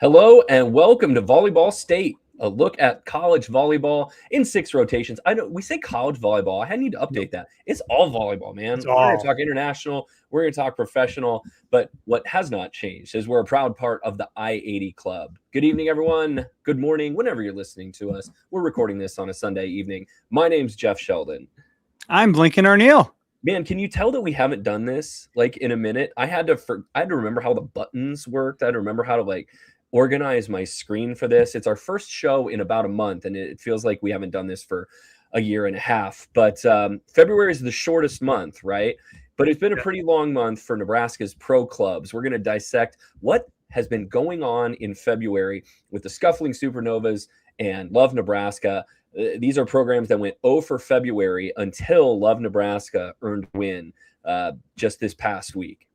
Hello and welcome to Volleyball State, a look at college volleyball in 6 rotations. I know we say college volleyball. I need to update that. It's all volleyball, man. It's We're going all. to talk international. We're going to talk professional. But what has not changed is we're a proud part of the I-80 Club. Good evening, everyone. Good morning, whenever you're listening to us. We're recording this on a Sunday evening. My name's Jeff Sheldon. I'm Lincoln Arneal. Man, can you tell that we haven't done this like in a minute? I had to remember how the buttons worked. I had to remember how to organize my screen for this. It's our first show in about a month, and it feels like we haven't done this for a year and a half. But February is the shortest month, right? But it's been a pretty long month for Nebraska's pro clubs. We're going to dissect what has been going on in February with the Scuffling Supernovas and Love Nebraska. These are programs that went 0 for February until Love Nebraska earned a win just this past week.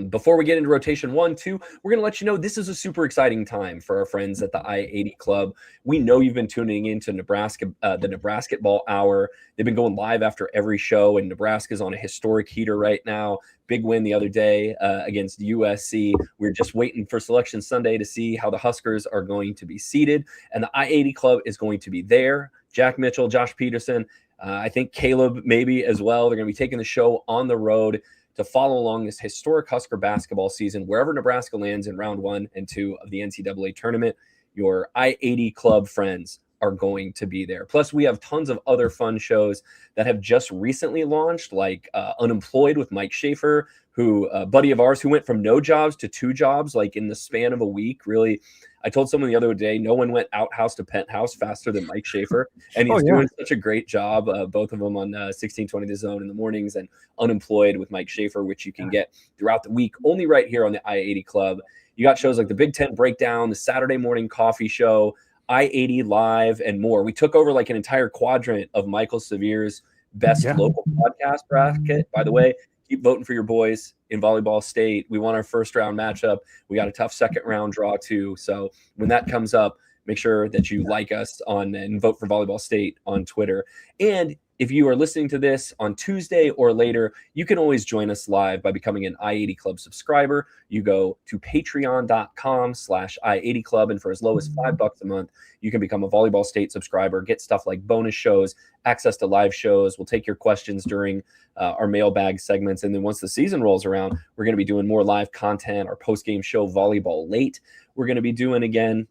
Before we get into rotation 1, 2, we're going to let you know this is a super exciting time for our friends at the I-80 Club. We know you've been tuning into Nebraska, the Nebraska-ball hour. They've been going live after every show, and Nebraska's on a historic heater right now. Big win the other day against USC. We're just waiting for Selection Sunday to see how the Huskers are going to be seated, and the I-80 Club is going to be there. Jack Mitchell, Josh Peterson, I think Caleb maybe as well. They're going to be taking the show on the road to follow along this historic Husker basketball season, wherever Nebraska lands in round 1 and 2 of the NCAA tournament. Your I-80 Club friends are going to be there. Plus, we have tons of other fun shows that have just recently launched, like Unemployed with Mike Schaefer, who a buddy of ours who went from no jobs to 2 jobs, like in the span of a week. Really, I told someone the other day, no one went outhouse to penthouse faster than Mike Schaefer, and he's doing such a great job. Both of them on 1620 The Zone in the mornings, and Unemployed with Mike Schaefer, which you can get throughout the week, only right here on the I-80 Club. You got shows like the Big Ten Breakdown, the Saturday Morning Coffee Show, I-80 Live, and more. We took over like an entire quadrant of Michael Severe's best local podcast bracket. By the way, keep voting for your boys in Volleyball State. We won our first round matchup. We got a tough second round draw too. So when that comes up, make sure that you like us on and vote for Volleyball State on Twitter. And if you are listening to this on Tuesday or later, you can always join us live by becoming an I-80 Club subscriber. You go to patreon.com/I-80 Club, and for as low as $5 a month, you can become a Volleyball State subscriber, get stuff like bonus shows, access to live shows. We'll take your questions during our mailbag segments. And then once the season rolls around, we're going to be doing more live content, our post-game show, Volleyball Late. We're going to be doing again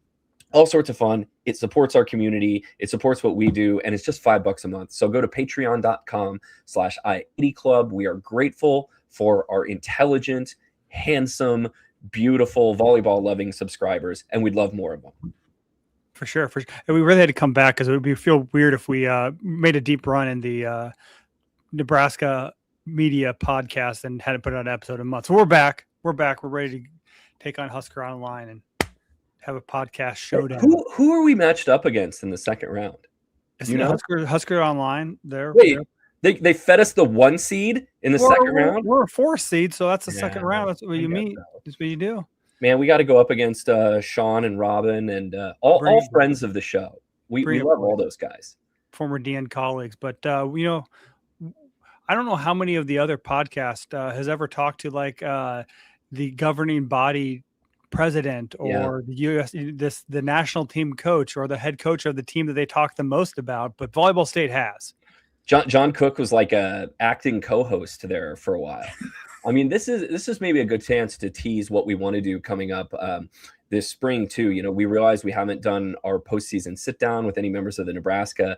all sorts of fun. It supports our community. It supports what we do. And it's just $5 a month. So go to patreon.com/I-80 Club. We are grateful for our intelligent, handsome, beautiful, volleyball loving subscribers. And we'd love more of them. For sure. And we really had to come back because it would feel weird if we made a deep run in the Nebraska media podcast and hadn't put out an episode a month. So we're back. We're ready to take on Husker Online and have a podcast showdown. Who are we matched up against in the second round? You know, Husker Online. Wait, they fed us the 1 seed in the second round. We're a 4 seed, so that's the second round. That's what you mean. That's what you do. Man, we got to go up against Sean and Robin and all friends of the show. We love all those guys, former DN colleagues. But I don't know how many of the other podcasts has ever talked to the governing body president or the national team coach or the head coach of the team that they talk the most about, but Volleyball State has. John Cook was like a acting co-host there for a while. I mean, this is maybe a good chance to tease what we want to do coming up this spring too. You know, we realize we haven't done our postseason sit down with any members of the Nebraska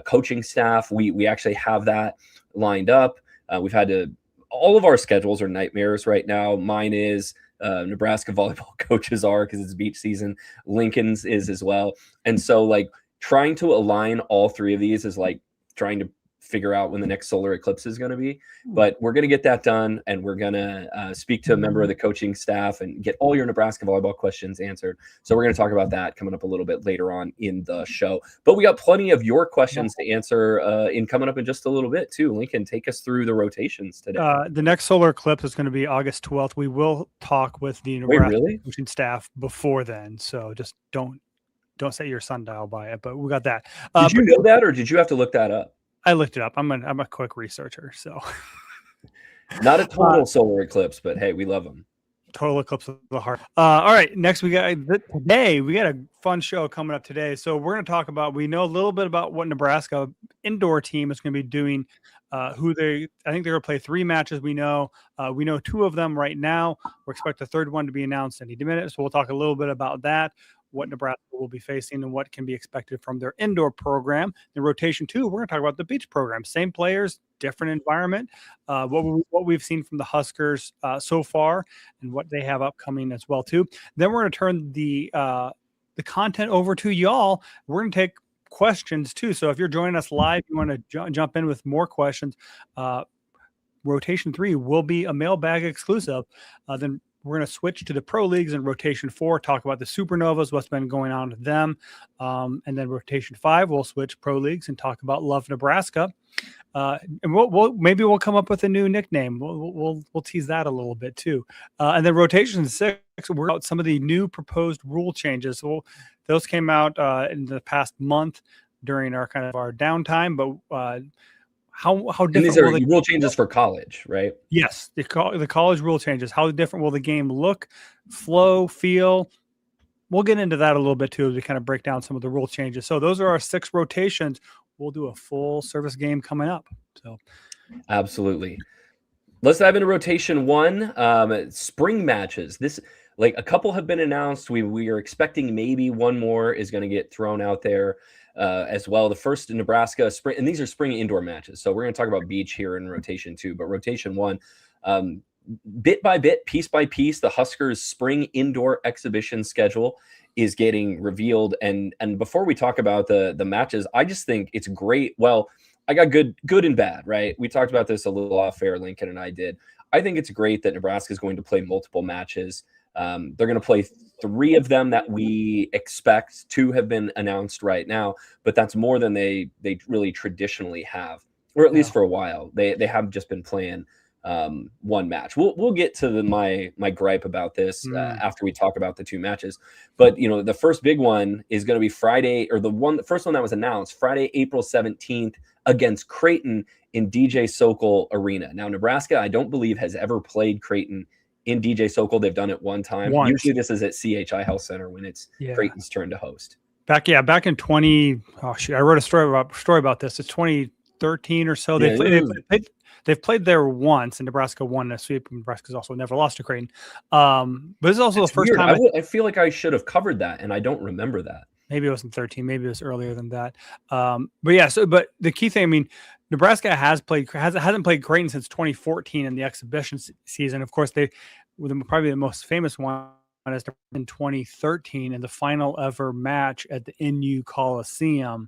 coaching staff. We actually have that lined up. We've had to. All of our schedules are nightmares right now. Mine is. Nebraska volleyball coaches are because it's beach season. Lincoln's is as well. And so trying to align all 3 of these is like trying to figure out when the next solar eclipse is going to be. But we're going to get that done, and we're going to speak to a member of the coaching staff and get all your Nebraska volleyball questions answered. So we're going to talk about that coming up a little bit later on in the show. But we got plenty of your questions to answer in coming up in just a little bit too. Lincoln, take us through the rotations today. The next solar eclipse is going to be August 12th. We will talk with the Nebraska coaching staff before then. So just don't set your sundial by it. But we got that. Did you know that, or did you have to look that up? I looked it up. I'm a quick researcher, so not a total solar eclipse, but hey, we love them. total eclipse of the heart. All right, next we got a fun show coming up today. So we're going to talk about, we know a little bit about what Nebraska indoor team is going to be doing. I think they're going to play 3 matches. We know 2 of them right now. We expect the third one to be announced any minute. So we'll talk a little bit about that, what Nebraska will be facing and what can be expected from their indoor program. In rotation 2, we're going to talk about the beach program. Same players, different environment. What we've seen from the Huskers so far, and what they have upcoming as well too. Then we're going to turn the content over to y'all. We're going to take questions too. So if you're joining us live, you want to jump in with more questions. Rotation 3 will be a mailbag exclusive. Then we're going to switch to the pro leagues in rotation 4, talk about the Supernovas, what's been going on with them. And then rotation 5, we'll switch pro leagues and talk about Love Nebraska. And maybe we'll come up with a new nickname. We'll tease that a little bit too. And then rotation 6, we're about some of the new proposed rule changes. So those came out in the past month during our downtime, but how different? And these are rule changes for college, right? Yes, the college rule changes. How different will the game look, flow, feel? We'll get into that a little bit too as we kind of break down some of the rule changes. So those are our 6 rotations. We'll do a full service game coming up. So, absolutely. Let's dive into rotation 1. Spring matches. A couple have been announced. We are expecting maybe one more is going to get thrown out there as well. The first in Nebraska spring, and these are spring indoor matches. So we're going to talk about beach here in rotation 2, but rotation 1, bit by bit, piece by piece, the Huskers spring indoor exhibition schedule is getting revealed. And before we talk about the matches, I just think it's great. Well, I got good and bad, right? We talked about this a little off air, Lincoln and I did. I think it's great that Nebraska is going to play multiple matches. They're going to play 3 of them that we expect. 2 have been announced right now, but that's more than they really traditionally have, or at least for a while. They have just been playing one match. We'll get to my gripe about this after we talk about the 2 matches. But the first big one is going to be Friday, or the first one that was announced, Friday, April 17th against Creighton in DJ Sokol Arena. Now, Nebraska, I don't believe, has ever played Creighton in DJ Sokol. They've done it one time. Usually this is at CHI Health Center when it's Creighton's turn to host. Back in 20. Oh shoot, I wrote a story about this. It's 2013 or so. They've played there once, and Nebraska won a sweep. Nebraska's also never lost to Creighton. But this is also the first time. I feel like I should have covered that, and I don't remember that. Maybe it wasn't 13. Maybe it was earlier than that. But the key thing, I mean, Nebraska hasn't played Creighton since 2014 in the exhibition season. Of course, probably the most famous one is in 2013 in the final ever match at the NU Coliseum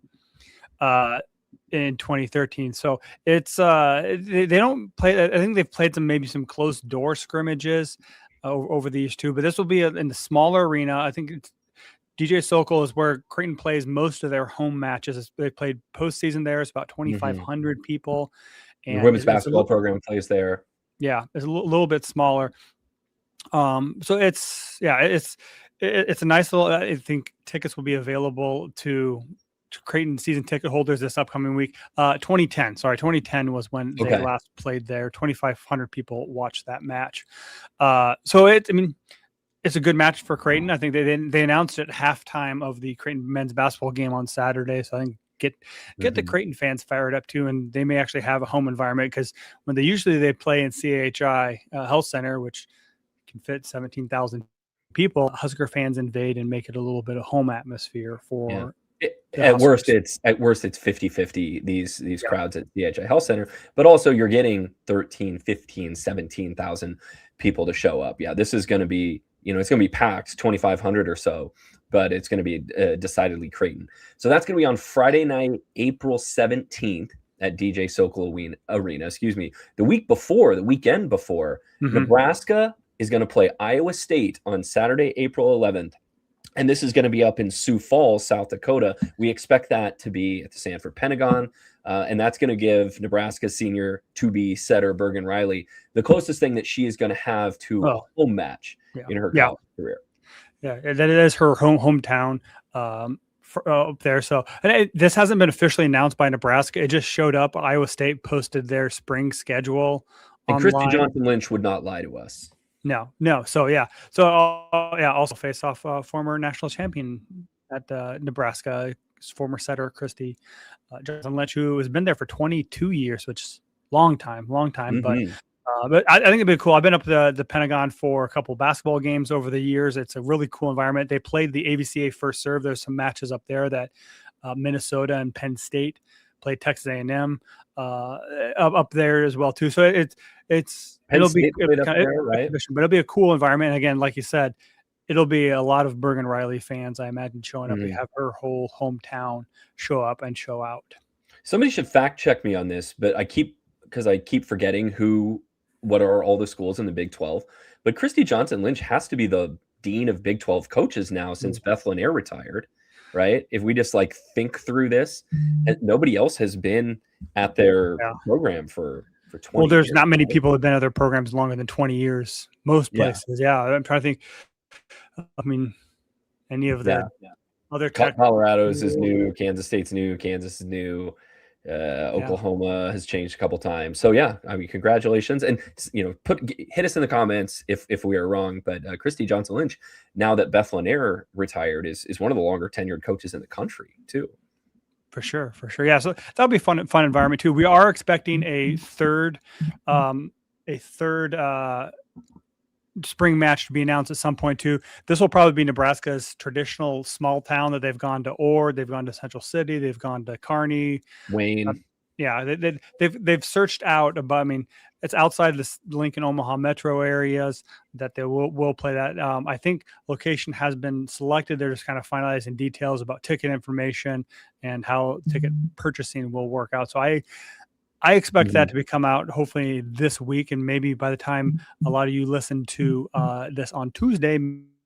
in 2013. So it's they don't play. I think they've played some closed door scrimmages over these 2, but this will be in the smaller arena. I think it's DJ Sokol is where Creighton plays most of their home matches. They played postseason there. It's about 2,500 people. And the women's basketball program plays there. Yeah, it's a little bit smaller. So it's a nice little. I think tickets will be available to Creighton season ticket holders this upcoming week. 2010 was when they last played there. 2,500 people watched that match. It's a good match for Creighton. I think they announced it at halftime of the Creighton men's basketball game on Saturday. So I think get the Creighton fans fired up too, and they may actually have a home environment, because when they play in CHI Health Center, which can fit 17,000 people, Husker fans invade and make it a little bit of home atmosphere for. Yeah. At worst it's 50-50 these crowds at CHI Health Center, but also you're getting 13, 15, 17,000 people to show up. Yeah, this is going to be, it's going to be packed, 2,500 or so, but it's going to be decidedly Creighton. So that's going to be on Friday night, April 17th at DJ Sokol Arena. The weekend before, Nebraska is going to play Iowa State on Saturday, April 11th. And this is going to be up in Sioux Falls, South Dakota. We expect that to be at the Sanford Pentagon. And that's going to give Nebraska's senior to-be setter, Bergen Riley, the closest thing that she is going to have to a home match in her college career. Yeah, that is her hometown up there. So this hasn't been officially announced by Nebraska. It just showed up. Iowa State posted their spring schedule and online. Christy Johnson Lynch would not lie to us. No. So yeah. Also face off former national champion at Nebraska, former setter Christy Johnson Lynch, who has been there for 22 years, which is long time. Mm-hmm. But I think it'd be cool. I've been up the Pentagon for a couple basketball games over the years. It's a really cool environment. They played the AVCA First Serve. There's some matches up there that Minnesota and Penn State played Texas A&M up there as well too. So it'll be right? But it'll be a cool environment. And again, like you said, it'll be a lot of Bergen Riley fans, I imagine, showing up. They have her whole hometown show up and show out. Somebody should fact check me on this, but I keep forgetting what are all the schools in the Big 12. But Christy Johnson Lynch has to be the dean of Big 12 coaches now since Beth Lanier retired, right? If we just like think through this, and nobody else has been at their program for 20 Well, there's years. not many people have been at their programs longer than 20 years. Most places. Yeah. I'm trying to think. I mean, any of the other Colorado's is new, Kansas State's new, Kansas is new, Oklahoma has changed a couple times. So yeah, I mean, congratulations, and hit us in the comments if we are wrong. But Christy Johnson Lynch, now that Beth Lanier retired, is one of the longer tenured coaches in the country too. For sure. Yeah, so that'll be fun environment too. We are expecting a third spring match to be announced at some point too. This will probably be Nebraska's traditional small town that they've gone to Ord, they've gone to Central City, they've gone to Kearney, Wayne. They've searched out, but I mean, it's outside the Lincoln, Omaha metro areas that they will play that. I think location has been selected. They're just kind of finalizing details about ticket information and how ticket purchasing will work out. So I expect that to come out hopefully this week, and maybe by the time a lot of you listen to this on Tuesday,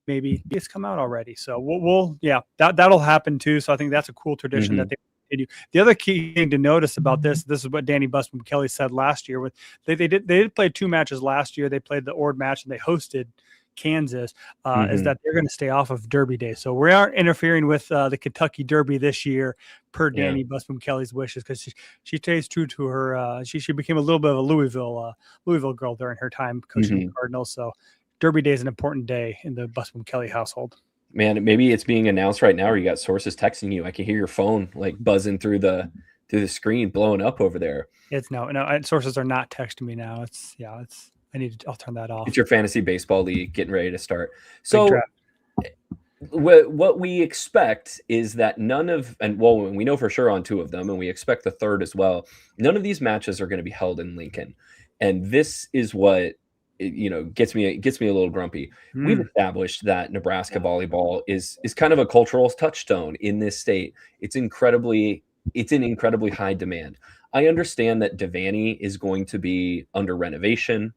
maybe it's come out already. So that'll happen too. So I think that's a cool tradition that they continue. The other key thing to notice about this is what Danny Busman Kelly said last year. They did play 2 matches last year. They played the Ord match and they hosted Kansas. Is that they're going to stay off of Derby Day. So we aren't interfering with the Kentucky Derby this year, per Danny Busman Kelly's wishes, because she stays true to her. She became a little bit of a Louisville girl during her time coaching the Cardinals. So Derby Day is an important day in the Busman Kelly household. Man, maybe it's being announced right now, or you got sources texting you. I can hear your phone like buzzing through the screen, blowing up over there. It's no, sources are not texting me now. I'll turn that off. It's your fantasy baseball league getting ready to start. So what we expect is that we know for sure on 2 of them, and we expect the third as well. None of these matches are going to be held in Lincoln. And this is what gets me a little grumpy. We've established that Nebraska volleyball is kind of a cultural touchstone in this state. It's in incredibly high demand. I understand that Devaney is going to be under renovation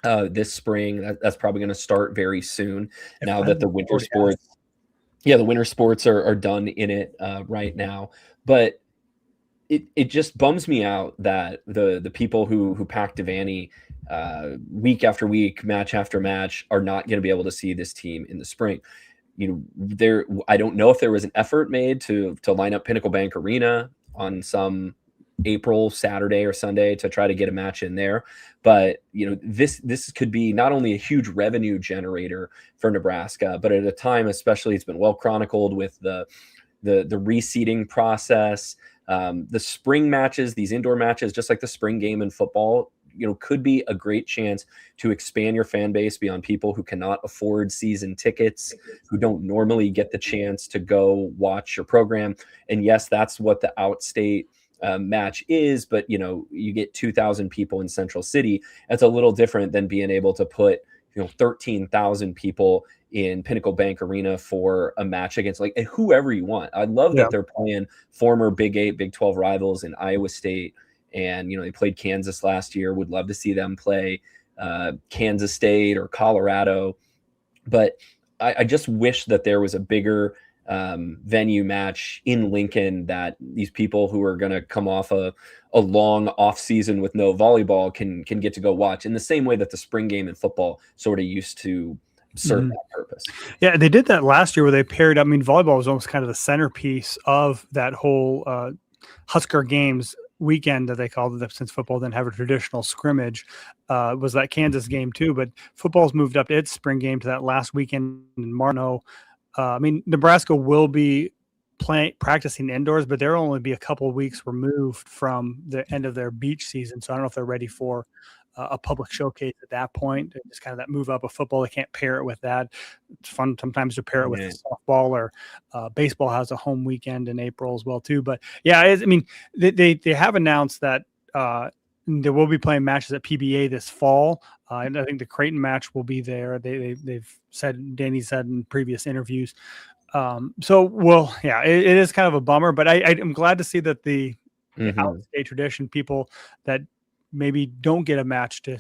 this spring. That's probably going to start very soon now that the winter sports are done in it right now. But it just bums me out that the people who pack Devaney week after week, match after match, are not going to be able to see this team in the spring. I don't know if there was an effort made to line up Pinnacle Bank Arena on some April Saturday or Sunday to try to get a match in there. But this could be not only a huge revenue generator for Nebraska, but at a time, especially, it's been well chronicled with the reseeding process, the spring matches, these indoor matches, just like the spring game in football, could be a great chance to expand your fan base beyond people who cannot afford season tickets, who don't normally get the chance to go watch your program. And yes, that's what the outstate match is, but you get 2,000 people in Central City. That's a little different than being able to put 13,000 people in Pinnacle Bank Arena for a match against like whoever you want. I love that they're playing former Big 8, Big 12 rivals in Iowa State, and they played Kansas last year. Would love to see them play Kansas State or Colorado, but I just wish that there was a bigger venue match in Lincoln that these people who are going to come off a long off season with no volleyball can get to go watch, in the same way that the spring game in football sort of used to serve that purpose. Yeah, they did that last year where they paired up. I mean, volleyball was almost kind of the centerpiece of that whole Husker games weekend that they called it, since football didn't have a traditional scrimmage, was that Kansas game too. But football's moved up its spring game to that last weekend in Marno. I mean, Nebraska will be practicing indoors, but they'll only be a couple of weeks removed from the end of their beach season. So I don't know if they're ready for a public showcase at that point. It's kind of that move up of football. They can't pair it with that. It's fun sometimes to pair it with softball, or baseball has a home weekend in April as well too. But yeah, I mean, they have announced that they will be playing matches at PBA this fall. And I think the Creighton match will be there. They've said, Danny said in previous interviews. So, well, yeah, it is kind of a bummer, but I'm glad to see that the out-of-state tradition, people that maybe don't get a match to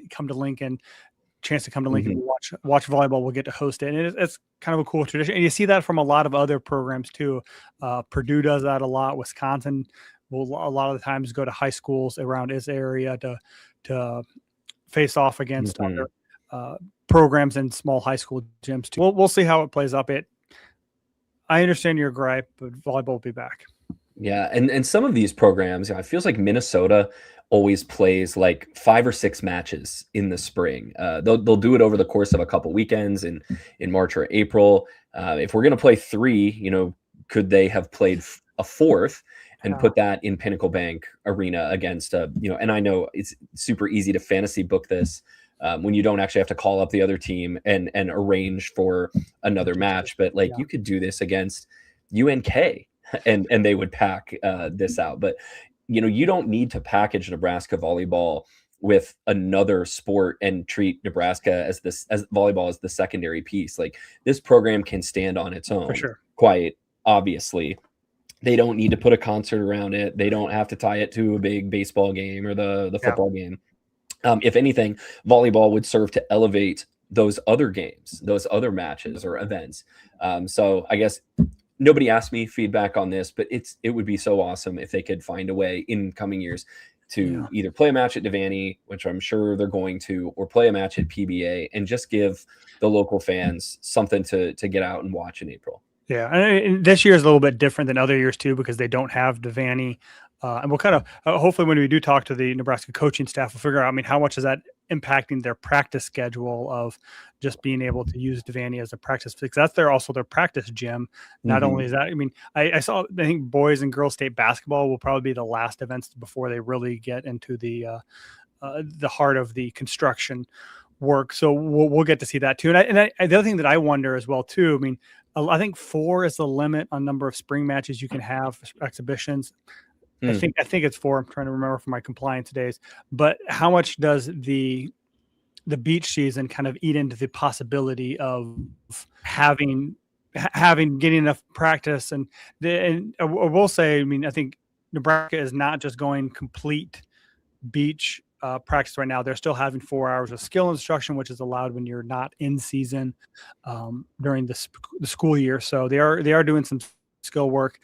come to Lincoln, chance to come to Lincoln and watch volleyball, will get to host it. And it's kind of a cool tradition. And you see that from a lot of other programs too. Purdue does that a lot. Wisconsin will a lot of the times go to high schools around its area to face off against other programs in small high school gyms too. We'll see how it plays up. I understand your gripe, but volleyball will be back. Yeah, and some of these programs, it feels like Minnesota always plays like 5 or 6 matches in the spring. They'll do it over the course of a couple weekends in March or April. If we're going to play 3, could they have played a 4th and put that in Pinnacle Bank Arena against and I know it's super easy to fantasy book this when you don't actually have to call up the other team and arrange for another match, but you could do this against UNK and they would pack this out. But you don't need to package Nebraska volleyball with another sport and treat Nebraska as volleyball as the secondary piece. Like, this program can stand on its own. For sure. Quite obviously. They don't need to put a concert around it. They don't have to tie it to a big baseball game or the football game. If anything, volleyball would serve to elevate those other games, those other matches or events. So I guess nobody asked me feedback on this, but it would be so awesome if they could find a way in coming years to either play a match at Devaney, which I'm sure they're going to, or play a match at PBA, and just give the local fans something to get out and watch in April. Yeah, and this year is a little bit different than other years too, because they don't have Devaney. And we'll kind of hopefully when we do talk to the Nebraska coaching staff, we'll figure out, how much is that impacting their practice schedule of just being able to use Devaney as a practice, because that's also their practice gym. Not only is that, I think boys and girls state basketball will probably be the last events before they really get into the heart of the construction work. So we'll get to see that too. And the other thing that I wonder as well too, I think 4 is the limit on number of spring matches you can have, exhibitions. I think it's 4. I'm trying to remember from my compliance days. But how much does the beach season kind of eat into the possibility of getting enough practice? And I will say, I think Nebraska is not just going complete beach practice right now. They're still having 4 hours of skill instruction, which is allowed when you're not in season during the school year. So they are doing some skill work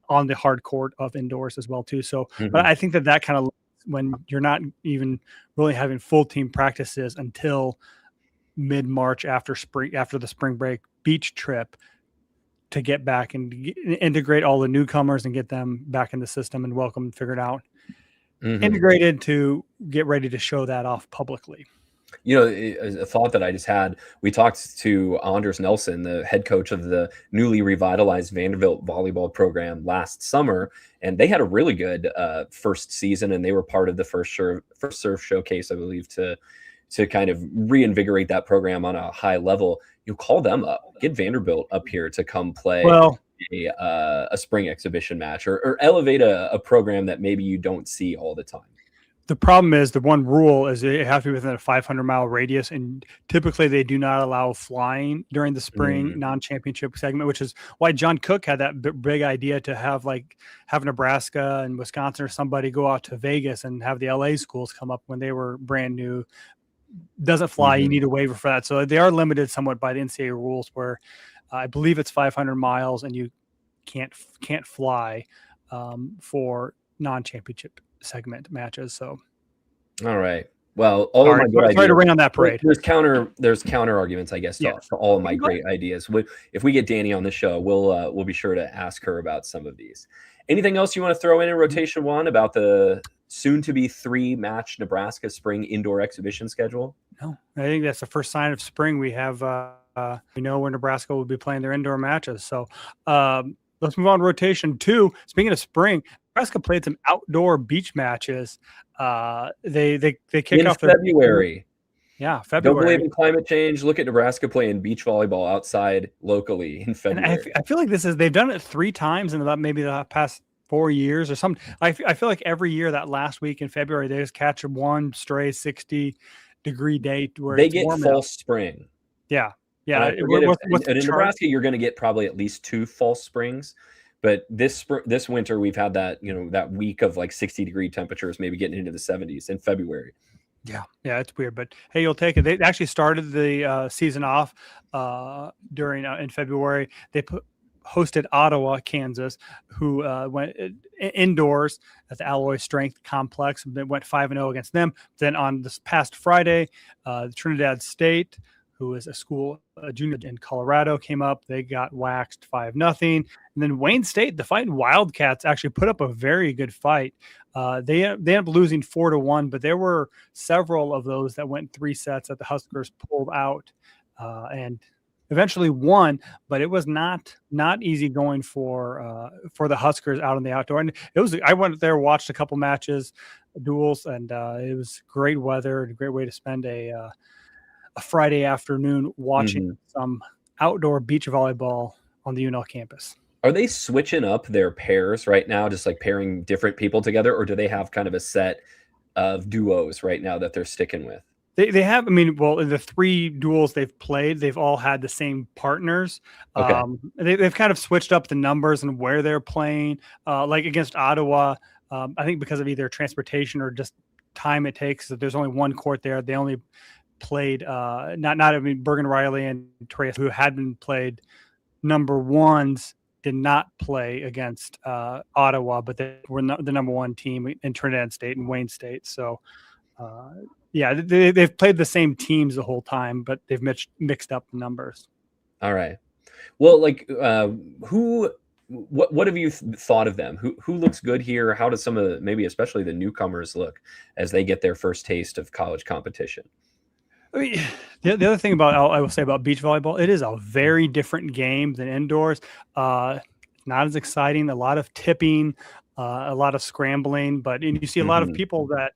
on the hard court of indoors as well too. So, but I think that kind of, when you're not even really having full team practices until mid-March after the spring break beach trip, to get back and integrate all the newcomers and get them back in the system and welcome and figured out, integrated to get ready to show that off publicly. A thought that I just had, we talked to Anders Nelson, the head coach of the newly revitalized Vanderbilt volleyball program last summer, and they had a really good first season, and they were part of the first serve showcase, I believe, to kind of reinvigorate that program on a high level. You call them up, get Vanderbilt up here to come play a spring exhibition match, or elevate a program that maybe you don't see all the time. The problem is, the one rule is it has to be within a 500-mile radius, and typically they do not allow flying during the spring non-championship segment, which is why John Cook had that big idea to have Nebraska and Wisconsin or somebody go out to Vegas and have the LA schools come up when they were brand new. Doesn't fly. You need a waiver for that. So they are limited somewhat by the NCAA rules, where I believe it's 500 miles and you can't fly for non-championship segment matches. So, all right. Well, all of my good ideas. Sorry to rain on that parade. There's counter arguments, I guess, to all of my great ideas. If we get Danny on the show, we'll be sure to ask her about some of these. Anything else you want to throw in rotation one about the soon-to-be 3-match Nebraska spring indoor exhibition schedule? No, I think that's the first sign of spring. We have we know where Nebraska will be playing their indoor matches. So let's move on to rotation 2. Speaking of spring, Nebraska played some outdoor beach matches. They kick in off their February. Yeah, Don't February. believe in climate change. Look at Nebraska playing beach volleyball outside locally in February. And I feel like they've done it 3 times in about maybe the past 4 years or something. I feel like every year that last week in February, they just catch one stray 60-degree day where they it's get warm false spring. Yeah. And in Nebraska, you're going to get probably at least 2 false springs. But this winter, we've had that, that week of like 60-degree temperatures, maybe getting into the 70s in February. Yeah, it's weird, but hey, you'll take it. They actually started the season off during in February. They hosted Ottawa, Kansas, who went indoors at the Alloy Strength Complex. They went 5-0 against them. Then on this past Friday, Trinidad State, who is a junior in Colorado, came up. They got waxed 5-0. And then Wayne State, the Fighting Wildcats, actually put up a very good fight. They ended up losing 4-1, but there were several of those that went 3 sets that the Huskers pulled out and eventually won. But it was not easy going for the Huskers out in the outdoor. And I went there, watched a couple matches, duels, and it was great weather and a great way to spend a Friday afternoon watching some outdoor beach volleyball on the UNL campus. Are they switching up their pairs right now, just like pairing different people together, or do they have kind of a set of duos right now that they're sticking with? They have, in the 3 duels they've played, they've all had the same partners. Okay. They've kind of switched up the numbers and where they're playing. Like against Ottawa, I think because of either transportation or just time it takes, that there's only 1 court there. They only played Bergen Riley and Trey, who had been played number 1s, did not play against Ottawa, but they were the number 1 team in Trinidad State and Wayne State. So they've played the same teams the whole time, but they've mixed up the numbers. All right. Well, like what have you thought of them? Who looks good here? How does some of maybe especially the newcomers look as they get their first taste of college competition? The other thing I will say about beach volleyball, it is a very different game than indoors. Not as exciting, a lot of tipping, a lot of scrambling, but you see a lot of people that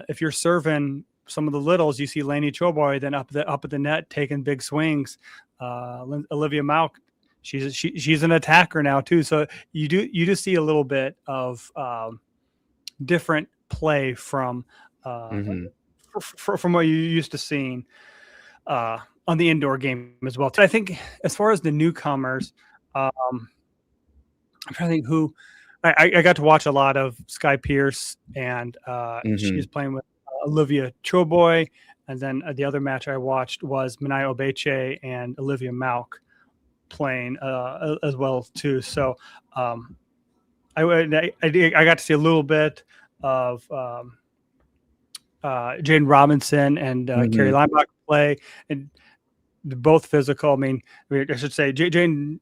if you're serving some of the littles, you see Lainey Choboy then up at the net taking big swings. Olivia Mauk, she's an attacker now too. So you do see a little bit of different play from what you used to seeing on the indoor game as well. I think as far as the newcomers, I'm trying to think who I got to watch a lot of Sky Pierce, and she was playing with Olivia Choboy. And then the other match I watched was Minaya Obeche and Olivia Mauk playing as well too. So I got to see a little bit of Jaden Robinson and Carrie Linebacker play, and they're both physical. I should say Jaden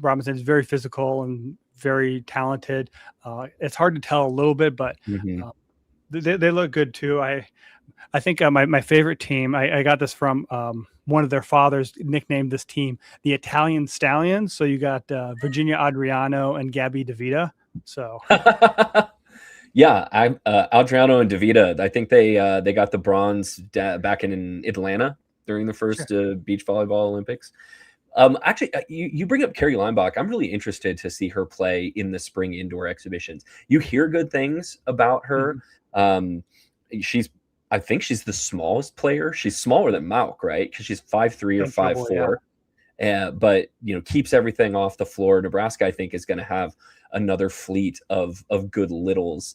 Robinson is very physical and very talented. It's hard to tell a little bit, but they look good too. I think my favorite team, I got this from one of their fathers nicknamed this team the Italian Stallions. So you got Virginia Adriano and Gabby DeVita. So yeah, Adriano and DeVita, I think they got the bronze back in Atlanta during the first beach volleyball Olympics. Actually, you bring up Carrie Lineback. I'm really interested to see her play in the spring indoor exhibitions. You hear good things about her. I think she's the smallest player. She's smaller than Mauk, right? Because she's 5'3" or 5'4". But keeps everything off the floor. Nebraska, I think, is going to have another fleet of good littles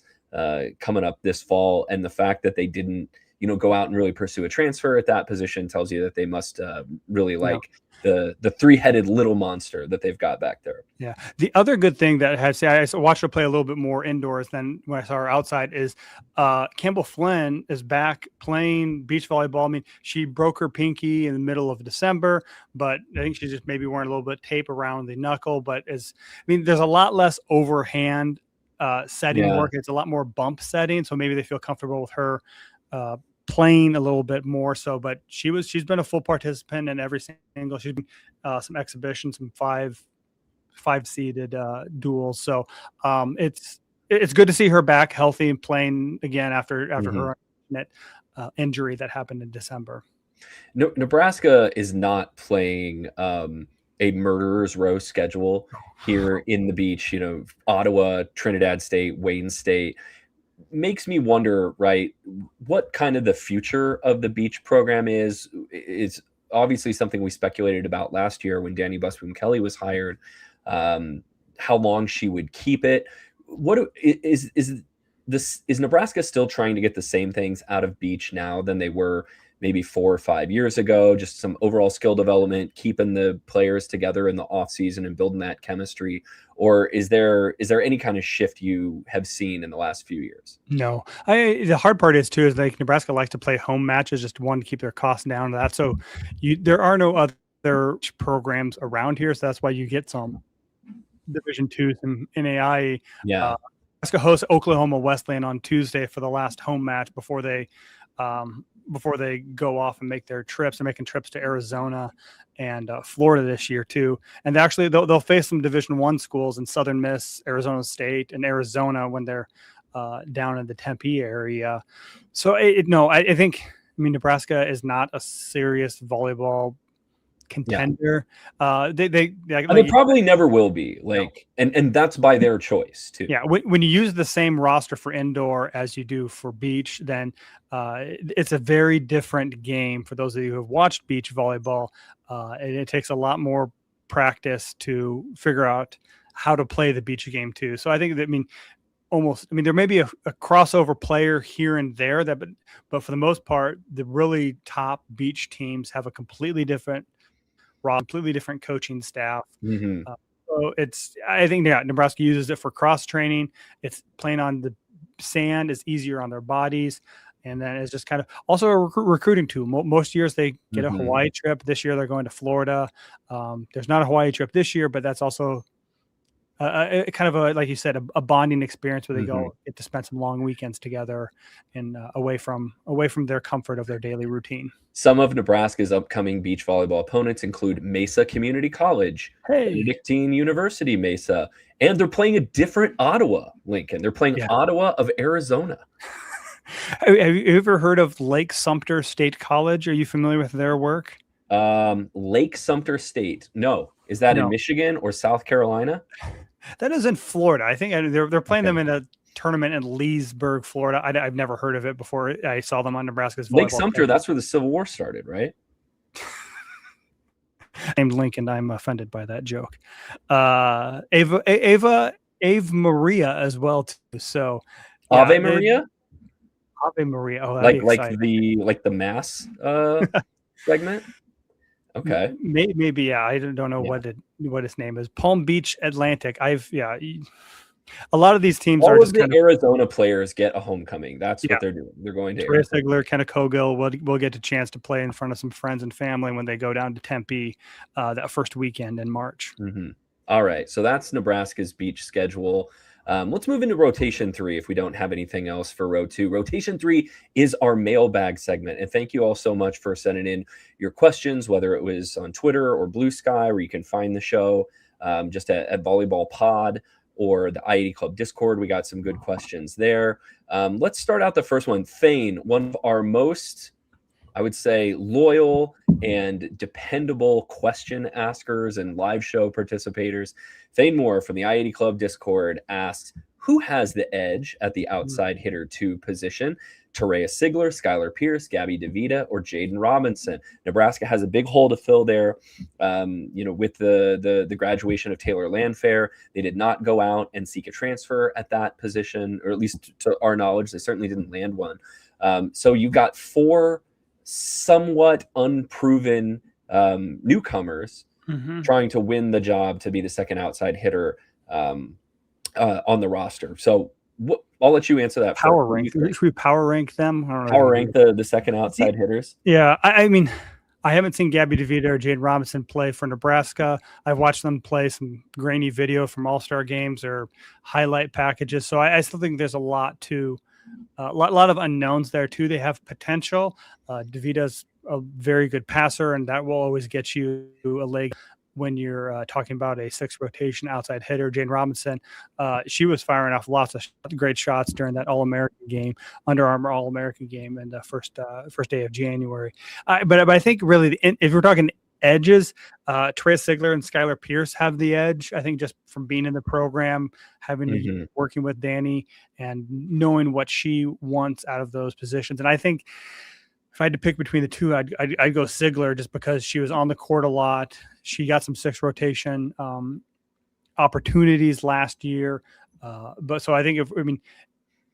coming up this fall, and the fact that they didn't go out and really pursue a transfer at that position tells you that they must really like the three-headed little monster that they've got back there. Yeah. The other good thing that I watched her play a little bit more indoors than when I saw her outside is Campbell Flynn is back playing beach volleyball. I mean, she broke her pinky in the middle of December, but I think she's just maybe wearing a little bit of tape around the knuckle. But there's a lot less overhand setting work. It's a lot more bump setting. So maybe they feel comfortable with her playing a little bit more so, but she's been a full participant in every single, she's been some exhibitions, some five-seeded duels. So it's good to see her back healthy and playing again after her injury that happened in December. No, Nebraska is not playing a murderer's row schedule here in the beach. Ottawa, Trinidad State, Wayne State. Makes me wonder, right, what kind of the future of the beach program is obviously something we speculated about last year when Danny Busboom Kelly was hired, how long she would keep it. What is Nebraska still trying to get the same things out of beach now than they were maybe 4 or 5 years ago? Just some overall skill development, keeping the players together in the off season and building that chemistry, or is there any kind of shift you have seen in the last few years? No, the hard part is like Nebraska likes to play home matches, just one to keep their costs down to that. So there are no other programs around here, so that's why you get some Division II, some NAI. Yeah. Nebraska hosts Oklahoma Wesleyan on Tuesday for the last home match before they go off and make their trips. They're making trips to Arizona and Florida this year too. And actually they'll face some Division I schools in Southern Miss, Arizona State, and Arizona when they're down in the Tempe area. So I think Nebraska is not a serious volleyball contender. They probably never will be, and that's by their choice too. Yeah, when you use the same roster for indoor as you do for beach, then it's a very different game. For those of you who have watched beach volleyball, it takes a lot more practice to figure out how to play the beach game too. So I think that there may be a crossover player here and there but for the most part, the really top beach teams have a completely different coaching staff. So I think Nebraska uses it for cross training. It's playing on the sand is easier on their bodies. And then it's just kind of also a recruiting tool. Most years they get a Hawaii trip. This year they're going to Florida. There's not a Hawaii trip this year, but that's also kind of like you said, a bonding experience where they get to spend some long weekends together and away from their comfort of their daily routine. Some of Nebraska's upcoming beach volleyball opponents include Mesa Community College, Benedictine University Mesa, and they're playing a different Ottawa, Lincoln. They're playing Ottawa of Arizona. Have you ever heard of Lake Sumter State College? Are you familiar with their work? Lake Sumter State. No. Is that in Michigan or South Carolina? That is in Florida. I think they're playing them in a tournament in Leesburg, Florida. I've never heard of it before. I saw them on Nebraska's volleyball. Lake Sumter, team. That's where the Civil War started, right? Named Lincoln. I'm offended by that joke. Ave Maria as well too. So Ave Maria? Ave Maria. Oh, like the mass segment? Okay. Maybe yeah. I don't know what its name is. Palm Beach Atlantic. A lot of these teams all are just the Arizona players get a homecoming. That's what they're doing. They're going to Sigler, Kenna Cogill will get a chance to play in front of some friends and family when they go down to Tempe that first weekend in March. All right. So that's Nebraska's beach schedule. Let's move into rotation 3 if we don't have anything else for row 2. Rotation 3 is our mailbag segment. And thank you all so much for sending in your questions, whether it was on Twitter or Blue Sky, where you can find the show just at Volleyball Pod or the I-80 Club Discord. We got some good questions there. Let's start out the first one. Thane, one of our most, I would say, loyal and dependable question askers and live show participators. Thane Moore from the I-80 Club Discord asks, who has the edge at the outside hitter 2 position? Terea Sigler, Skylar Pierce, Gabby DeVita, or Jaden Robinson? Nebraska has a big hole to fill there. With the graduation of Taylor Landfair, they did not go out and seek a transfer at that position, or at least to our knowledge, they certainly didn't land one. So you got 4 somewhat unproven newcomers trying to win the job to be the second outside hitter on the roster. So I'll let you answer that Power first. rank. Should we power rank them? I don't know. Power rank the second outside hitters? Yeah, I mean, I haven't seen Gabby DeVita or Jade Robinson play for Nebraska. I've watched them play some grainy video from All-Star games or highlight packages. So I still think there's a lot lot of unknowns there too. They have potential. DeVita's a very good passer, and that will always get you a leg when you're talking about a 6 rotation outside hitter. Jane Robinson, she was firing off lots of great shots during that All-American game, Under Armour All-American game, in the first day of January. But I think really, if we're talking edges, Trey Sigler and Skylar Pierce have the edge. I think just from being in the program, having working with Danny and knowing what she wants out of those positions. And I think if I had to pick between the two, I'd go Sigler just because she was on the court a lot. She got some 6 rotation opportunities last year. But so I think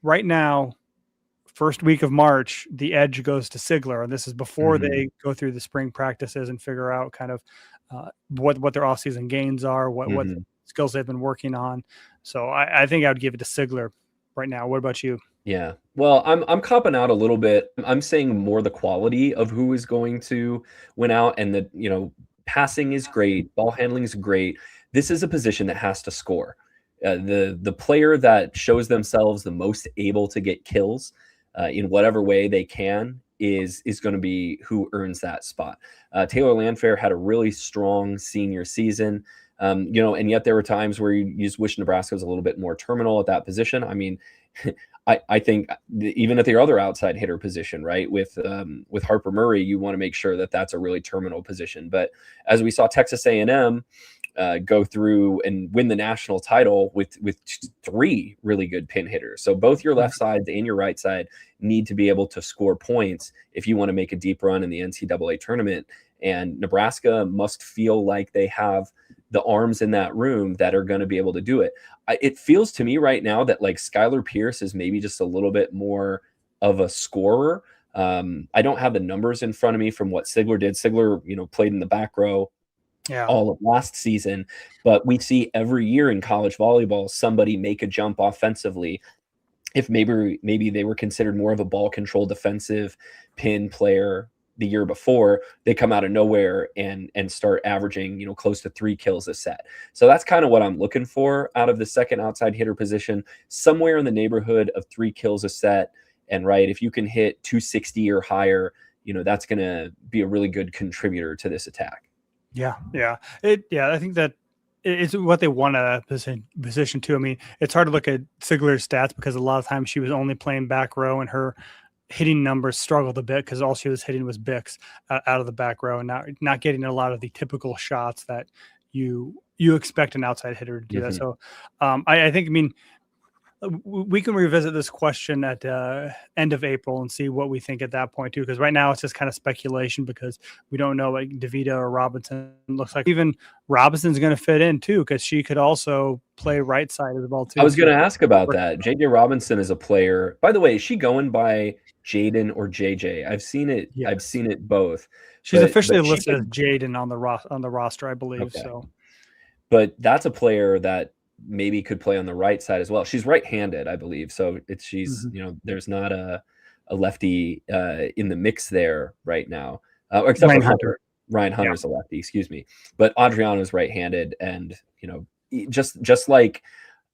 right now, first week of March, the edge goes to Sigler, and this is before they go through the spring practices and figure out kind of what their offseason gains are, what skills they've been working on. So I think I would give it to Sigler right now. What about you? Yeah. Well, I'm copping out a little bit. I'm saying more the quality of who is going to win out, and the passing is great, ball handling is great. This is a position that has to score. The player that shows themselves the most able to get kills in whatever way they can is going to be who earns that spot. Taylor Landfair had a really strong senior season, and yet there were times where you just wish Nebraska was a little bit more terminal at that position. I mean, I think even at the other outside hitter position, right, with Harper Murray, you want to make sure that that's a really terminal position. But as we saw Texas A&M go through and win the national title with 3 really good pin hitters. So both your left sides and your right side need to be able to score points if you want to make a deep run in the NCAA tournament. And Nebraska must feel like they have the arms in that room that are going to be able to do it. It feels to me right now that like Skylar Pierce is maybe just a little bit more of a scorer. I don't have the numbers in front of me from what Sigler did. Sigler, played in the back row all of last season, but we see every year in college volleyball somebody make a jump offensively. If maybe they were considered more of a ball control defensive pin player the year before, they come out of nowhere and start averaging close to 3 kills a set. So that's kind of what I'm looking for out of the second outside hitter position, somewhere in the neighborhood of 3 kills a set. And right, if you can hit 260 or higher, that's going to be a really good contributor to this attack. Yeah. I think that it's what they want at that position too. I mean, it's hard to look at Sigler's stats because a lot of times she was only playing back row, and her hitting numbers struggled a bit because all she was hitting was Bix out of the back row, and not getting a lot of the typical shots that you expect an outside hitter to do that. So I think, we can revisit this question at end of April and see what we think at that point too, because right now it's just kind of speculation because we don't know what DeVita or Robinson looks like. Even Robinson's going to fit in too, because she could also play right side of the ball too. I was going to ask about that. JJ Robinson is a player. By the way, is she going by Jaden or JJ? I've seen it. Yes. I've seen it both. She's officially listed as Jaden on the roster, I believe. Okay. So, but that's a player that maybe could play on the right side as well. She's right-handed, I believe. So she's there's not a lefty in the mix there right now, except for Hunter. Ryan Hunter's a lefty, excuse me. But Adriana's right-handed, and just like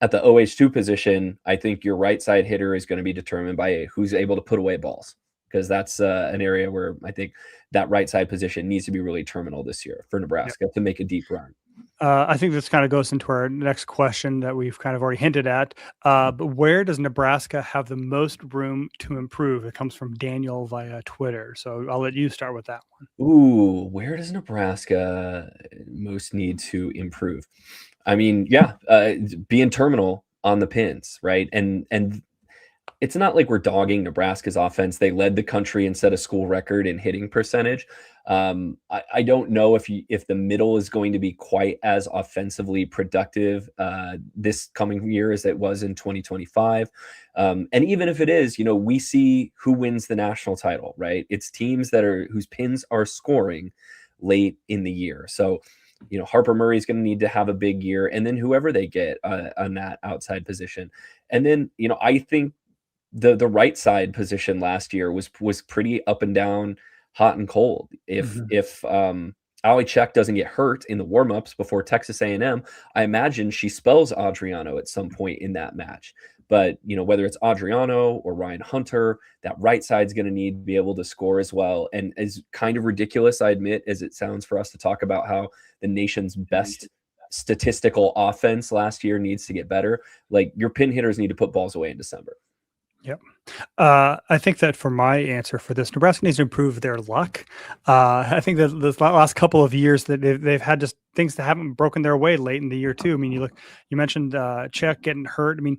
at the OH2 position, I think your right side hitter is going to be determined by who's able to put away balls, because that's an area where I think that right side position needs to be really terminal this year for Nebraska to make a deep run. I think this kind of goes into our next question that we've kind of already hinted at. But where does Nebraska have the most room to improve? It comes from Daniel via Twitter. So I'll let you start with that one. Ooh, where does Nebraska most need to improve? I mean, being terminal on the pins, right? And it's not like we're dogging Nebraska's offense. They led the country and set a school record in hitting percentage. I don't know if the middle is going to be quite as offensively productive this coming year as it was in 2025. And even if it is, we see who wins the national title, right? It's teams whose pins are scoring late in the year. So, Harper Murray is going to need to have a big year, and then whoever they get on that outside position. And then, I think the right side position last year was pretty up and down, hot and cold. If Ali Check doesn't get hurt in the warmups before Texas A&M, I imagine she spells Adriano at some point in that match. But whether it's Adriano or Ryan Hunter, that right side's going to need to be able to score as well. And as kind of ridiculous, I admit, as it sounds for us to talk about how the nation's best statistical offense last year needs to get better, like your pin hitters need to put balls away in December. Yep. I think that for my answer for this, Nebraska needs to improve their luck. I think that the last couple of years that they've had just things that haven't broken their way late in the year too. I mean, you mentioned Czech getting hurt. I mean,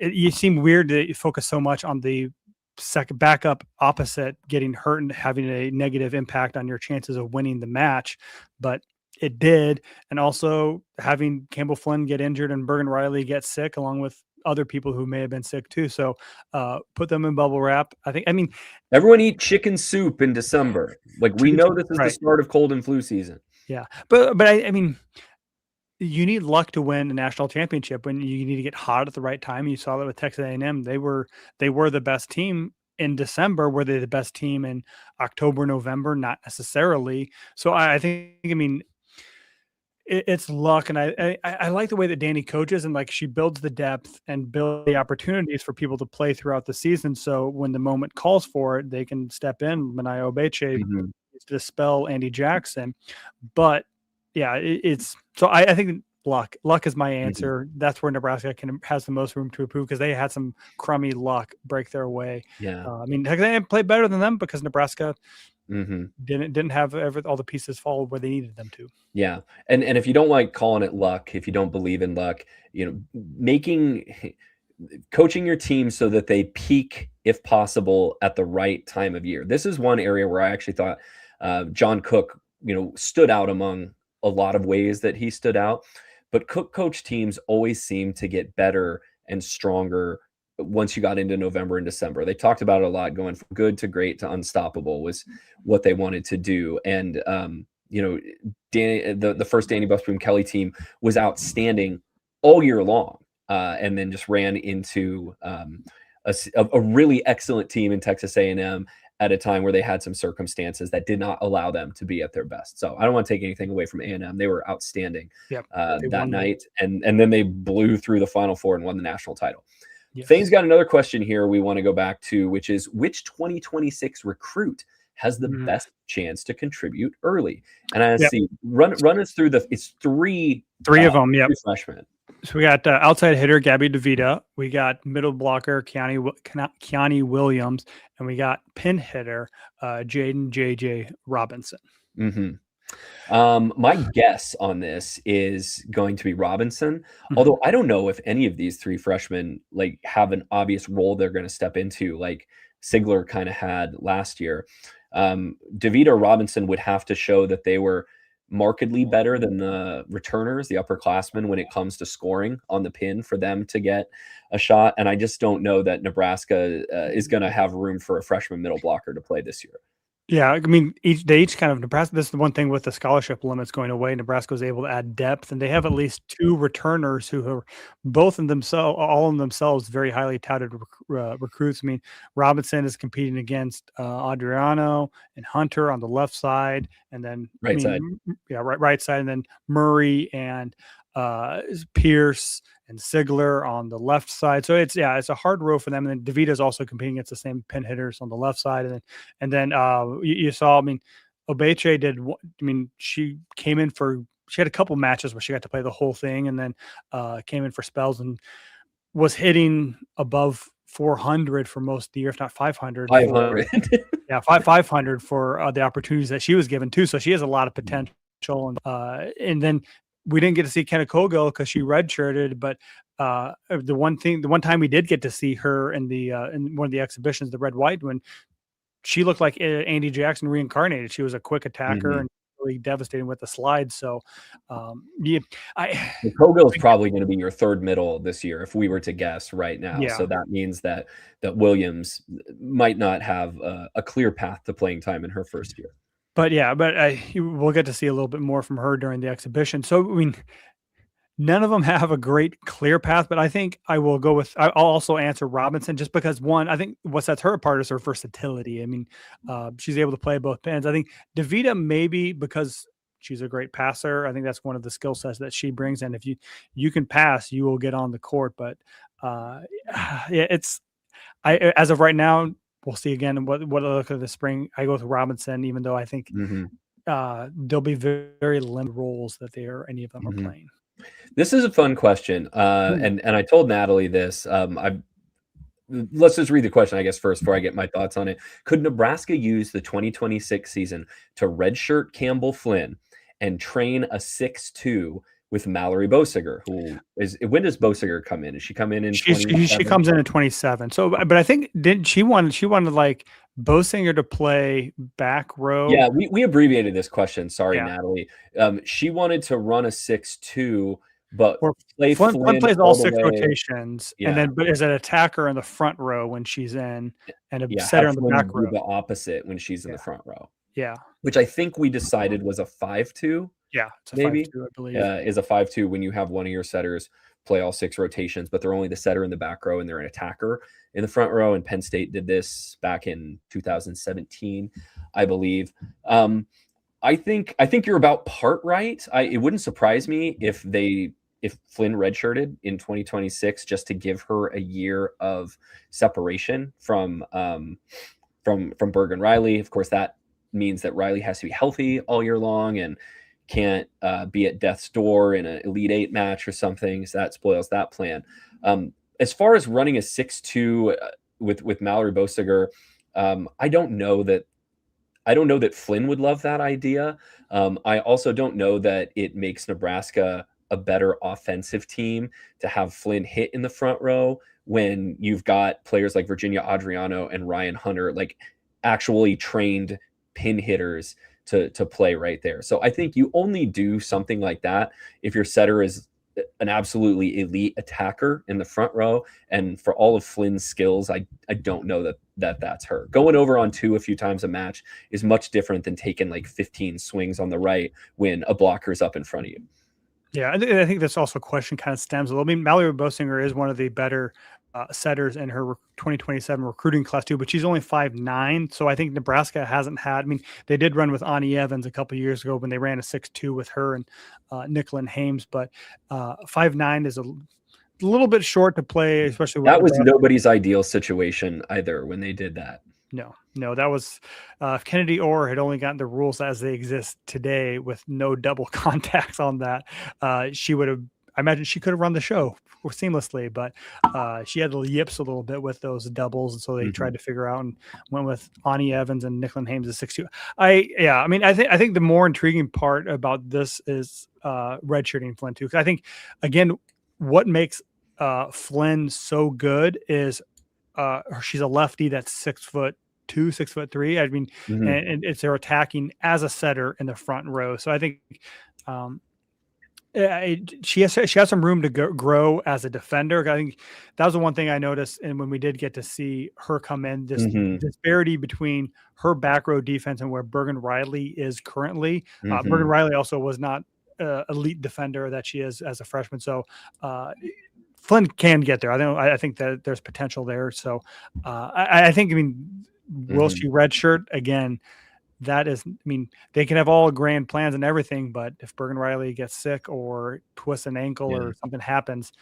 you seem weird to focus so much on the second backup opposite getting hurt and having a negative impact on your chances of winning the match, but it did. And also having Campbell Flynn get injured and Bergen Riley get sick along with other people who may have been sick too. So put them in bubble wrap. I mean, everyone eat chicken soup in December. Like we know this is the start of cold and flu season. Yeah. But I mean, you need luck to win a national championship when you need to get hot at the right time. You saw that with Texas A&M. They were the best team in December. Were they the best team in October, November? Not necessarily. So I think, I mean, it's luck, and I like the way that Danny coaches, and like she builds the depth and build the opportunities for people to play throughout the season. So when the moment calls for it, they can step in. Manai Obeche to dispel Andy Jackson, but yeah, it's so I think luck is my answer. That's where Nebraska has the most room to improve because they had some crummy luck break their way. Yeah, I mean, they played better than them because Nebraska didn't have all the pieces fall where they needed them to. Yeah. And if you don't like calling it luck, if you don't believe in luck, coaching your team so that they peak, if possible, at the right time of year. This is one area where I actually thought John Cook, stood out among a lot of ways that he stood out. But Cook coach teams always seem to get better and stronger once you got into November and December. They talked about it a lot. Going from good to great to unstoppable was what they wanted to do. And the first Danny Busboom Kelly team was outstanding all year long, and then just ran into a really excellent team in Texas A&M at a time where they had some circumstances that did not allow them to be at their best. So I don't want to take anything away from A&M. They were outstanding that night, and then they blew through the Final Four and won the national title. Yes. Fane's got another question here we want to go back to, which is which 2026 recruit has the best chance to contribute early? And I see run us through it's three of them. Yeah, freshmen. So we got outside hitter Gabby DeVita, we got middle blocker Keani Williams, and we got pin hitter Jaden JJ Robinson. My guess on this is going to be Robinson, although I don't know if any of these three freshmen like have an obvious role they're going to step into, like Sigler kind of had last year. DeVita or Robinson would have to show that they were markedly better than the returners, the upperclassmen, when it comes to scoring on the pin for them to get a shot. And I just don't know that Nebraska is going to have room for a freshman middle blocker to play this year. Yeah, I mean, they each kind of Nebraska. This is the one thing with the scholarship limits going away. Nebraska was able to add depth, and they have at least two returners who are all in themselves, very highly touted recruits. I mean, Robinson is competing against Adriano and Hunter on the left side, and then right side, and then Murray and Pierce and Sigler on the left side. So it's a hard row for them. And then DeVita is also competing against the same pin hitters on the left side. And then you saw, I mean, Obeche did, I mean, she had a couple matches where she got to play the whole thing, and then came in for spells and was hitting above 400 for most of the year, if not 500. 500. 500 for the opportunities that she was given too. So she has a lot of potential. And then we didn't get to see Kenna Kogel because she redshirted, but the one time we did get to see her in in one of the exhibitions, the red white, when she looked like Andy Jackson reincarnated. She was a quick attacker and really devastating with the slide. So, yeah, Cogill's probably going to be your third middle this year if we were to guess right now. Yeah. So that means that Williams might not have a clear path to playing time in her first year. But yeah, we'll get to see a little bit more from her during the exhibition. So, I mean, none of them have a great clear path, but I think I'll also answer Robinson, just because, one, I think what sets her apart is her versatility. I mean, she's able to play both ends. I think DeVita, maybe because she's a great passer, I think that's one of the skill sets that she brings. And if you can pass, you will get on the court. But yeah, as of right now, we'll see again what I look at the spring. I go with Robinson, even though I think there'll be very, very limited roles that any of them are playing. This is a fun question, and I told Natalie this. Let's just read the question, I guess, first before I get my thoughts on it. Could Nebraska use the 2026 season to redshirt Campbell Flynn and train a 6'2" with Mallory Bosiger? When does Bosiger come in? Does she come in? She comes in 27. So, but I think she wanted like Bosinger to play back row. Yeah, we abbreviated this question. Sorry, Natalie. She wanted to run a 6'2", but Flynn plays all 6 rotations, and then but is an attacker in the front row when she's in, and a setter in the back row. The opposite when she's in the front row. Yeah, which I think we decided was a 5'2". Yeah, it's a maybe 5'2", I believe. Is a 5'2" when you have one of your setters play all 6 rotations, but they're only the setter in the back row and they're an attacker in the front row. And Penn State did this back in 2017, I believe. I think you're about part right. It wouldn't surprise me if Flynn redshirted in 2026 just to give her a year of separation from Bergen Riley. Of course, that means that Riley has to be healthy all year long and can't be at death's door in an Elite Eight match or something. So that spoils that plan. As far as running a 6'2" with Mallory Bosiger, I don't know that Flynn would love that idea. I also don't know that it makes Nebraska a better offensive team to have Flynn hit in the front row when you've got players like Virginia Adriano and Ryan Hunter, like actually trained pin hitters to play right there. So I think you only do something like that if your setter is an absolutely elite attacker in the front row. And for all of Flynn's skills, I don't know that's her. Going over on 2 a few times a match is much different than taking like 15 swings on the right when a blocker's up in front of you. Yeah, I think that's also a question kind of stems a little. I mean, Mallory Bosinger is one of the better setters in her 2027 recruiting class too, but she's only 5'9". So I think Nebraska hasn't had. I mean, they did run with Ani Evans a couple of years ago when they ran a 6'2" with her and Nicklin Hames, but 5'9" is a little bit short to play, especially with that was nobody's ideal situation either when they did that. No, that was if Kennedy Orr had only gotten the rules as they exist today with no double contacts on that, she would have. I imagine she could have run the show seamlessly, but she had the yips a little bit with those doubles, and so they tried to figure out and went with Ani Evans and Nicklin Hames at 6'2". I mean, I think the more intriguing part about this is redshirting Flynn too, because I think again, what makes Flynn so good is she's a lefty that's 6'2", 6'3". I mean, and it's her attacking as a setter in the front row. So I think she has some room to grow as a defender. I think that was the one thing I noticed, and when we did get to see her come in, this disparity between her back row defense and where Bergen Riley is currently. Bergen Riley also was not elite defender that she is as a freshman. So Flynn can get there. I think that there's potential there. So I think, I mean, will she redshirt again? That is, I mean, they can have all grand plans and everything, but if Bergen Riley gets sick or twists an ankle or something happens.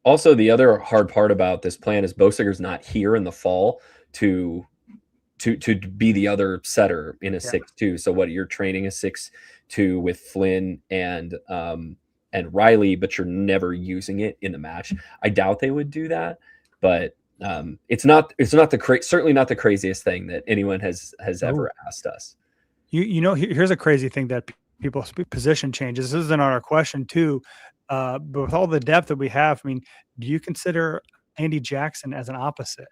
Also, the other hard part about this plan is Bosinger's not here in the fall to be the other setter in a 6'2". So what, you're training a 6'2" with Flynn and Riley, but you're never using it in the match. I doubt they would do that, but it's certainly not the craziest thing that anyone has ever asked us. You know, here's a crazy thing that people's position changes. This isn't on our question too. But with all the depth that we have, I mean, do you consider Andy Jackson as an opposite?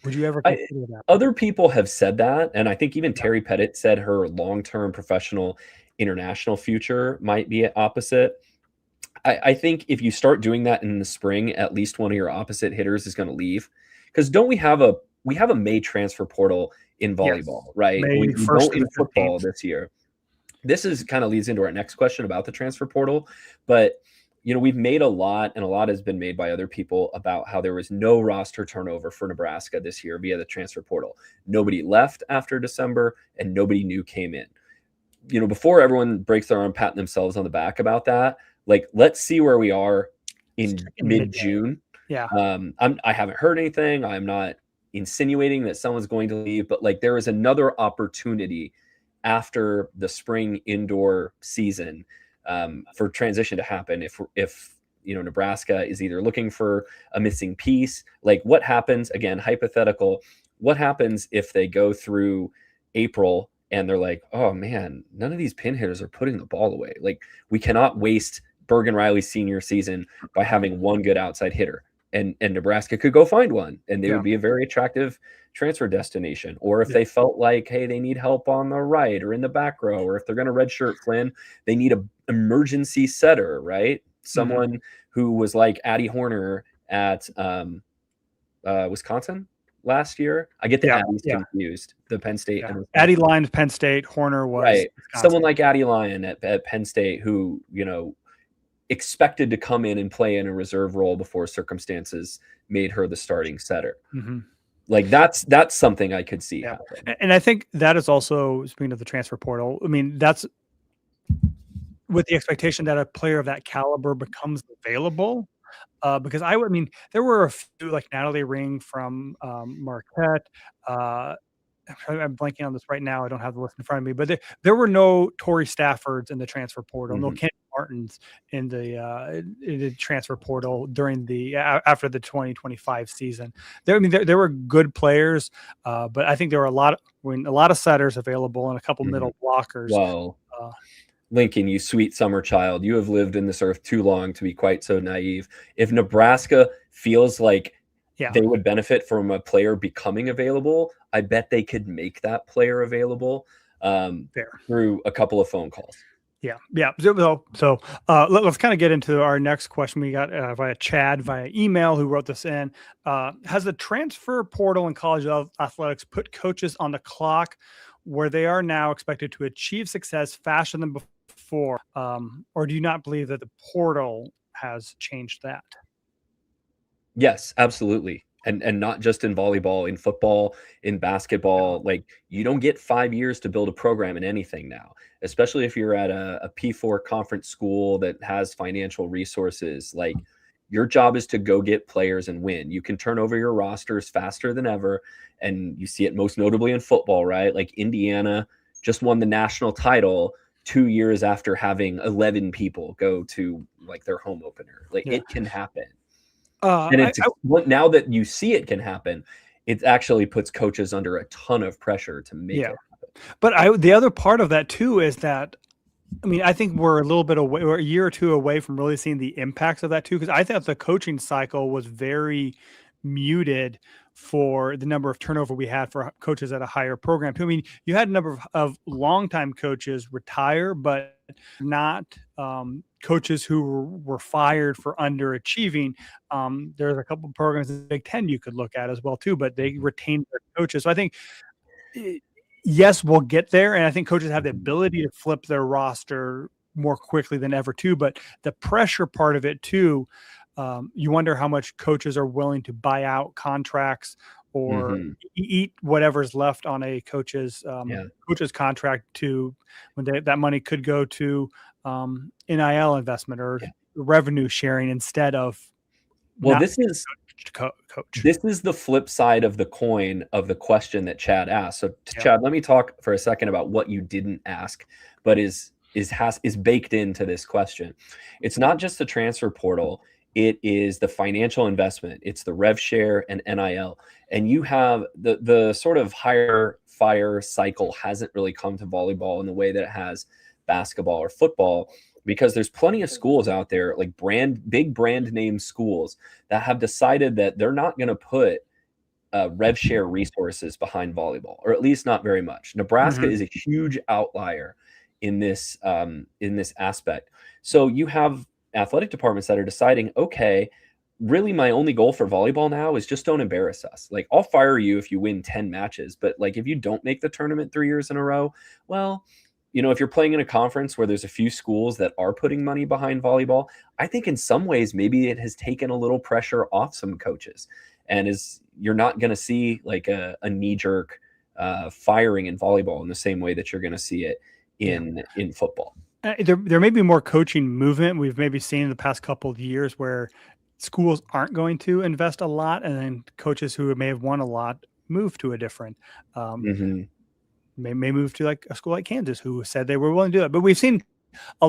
Would you ever consider that? Other people have said that, and I think even Terry Pettit said her long-term professional international future might be opposite. I think if you start doing that in the spring, at least one of your opposite hitters is going to leave. Because don't we have a May transfer portal in volleyball, Yes. right? May We 1st don't to in the football 15th. this year. This is kind of leads into our next question about the transfer portal, but we've made a lot, and a lot has been made by other people about how there was no roster turnover for Nebraska this year via the transfer portal. Nobody left after December, and nobody new came in. Before everyone breaks their arm patting themselves on the back about that, like, let's see where we are in mid-June. Yeah. I haven't heard anything. I'm not insinuating that someone's going to leave, but like there is another opportunity after the spring indoor season for transition to happen. If Nebraska is either looking for a missing piece, like what happens, again, hypothetical, what happens if they go through April and they're like, oh man, none of these pin hitters are putting the ball away. Like, we cannot waste Bergen Riley's senior season by having one good outside hitter. And Nebraska could go find one, and they would be a very attractive transfer destination. Or if they felt like, hey, they need help on the right or in the back row, or if they're going to redshirt Flynn, they need an emergency setter, right? Someone who was like Addie Horner at Wisconsin last year. I get the Addies confused. The Penn State and Addie Lyons, Penn State. Horner was right. Someone like Addie Lyon at Penn State who expected to come in and play in a reserve role before circumstances made her the starting setter. Like that's something I could see happen. And I think that is also, speaking of the transfer portal, I mean, that's with the expectation that a player of that caliber becomes available. Because I mean, there were a few like Natalie Ring from Marquette. I'm blanking on this right now. I don't have the list in front of me, but there were no Tori Staffords in the transfer portal, no Kenny Martins in the transfer portal during after the 2025 season. There were good players, but I think there were a lot of setters available and a couple middle blockers. Wow. Lincoln, you sweet summer child, you have lived in this earth too long to be quite so naive. If Nebraska feels like they would benefit from a player becoming available, I bet they could make that player available through a couple of phone calls. Yeah. So let's kind of get into our next question. We got via Chad, via email, who wrote this in. Has the transfer portal in college athletics put coaches on the clock where they are now expected to achieve success faster than before? Or do you not believe that the portal has changed that? Yes, absolutely. And not just in volleyball, in football, in basketball. Like, you don't get 5 years to build a program in anything now, especially if you're at a P4 conference school that has financial resources. Like, your job is to go get players and win. You can turn over your rosters faster than ever. And you see it most notably in football, right? Like, Indiana just won the national title 2 years after having 11 people go to like their home opener. Like, it can happen. And now that you see it can happen, it actually puts coaches under a ton of pressure to make it happen. But the other part of that too is that, I mean, I think we're a little bit away, or a year or two away from really seeing the impacts of that too, because I thought the coaching cycle was very muted for the number of turnover we had for coaches at a higher program. I mean, you had a number of longtime coaches retire, but not coaches who were fired for underachieving. There's a couple of programs in the Big Ten you could look at as well too, but they retained their coaches. So I think, yes, we'll get there. And I think coaches have the ability to flip their roster more quickly than ever too, but the pressure part of it too, you wonder how much coaches are willing to buy out contracts or eat whatever's left on a coach's contract to when that money could go to NIL investment or revenue sharing instead of. Well, this is the flip side of the coin of the question that Chad asked. So Chad, let me talk for a second about what you didn't ask, but is baked into this question. It's not just the transfer portal. It is the financial investment. It's the rev share and NIL. And you have the sort of higher fire cycle hasn't really come to volleyball in the way that it has basketball or football. because there's plenty of schools out there, like big brand name schools, that have decided that they're not going to put rev share resources behind volleyball, or at least not very much. Nebraska is a huge outlier in this aspect. So you have athletic departments that are deciding, okay, really my only goal for volleyball now is just don't embarrass us. Like, I'll fire you if you win 10 matches, but like if you don't make the tournament 3 years in a row, well, if you're playing in a conference where there's a few schools that are putting money behind volleyball, I think in some ways maybe it has taken a little pressure off some coaches, and you're not going to see like a knee-jerk firing in volleyball in the same way that you're going to see it in football. There may be more coaching movement we've maybe seen in the past couple of years where schools aren't going to invest a lot, and then coaches who may have won a lot move to a different may move to like a school like Kansas, who said they were willing to do it. But we've seen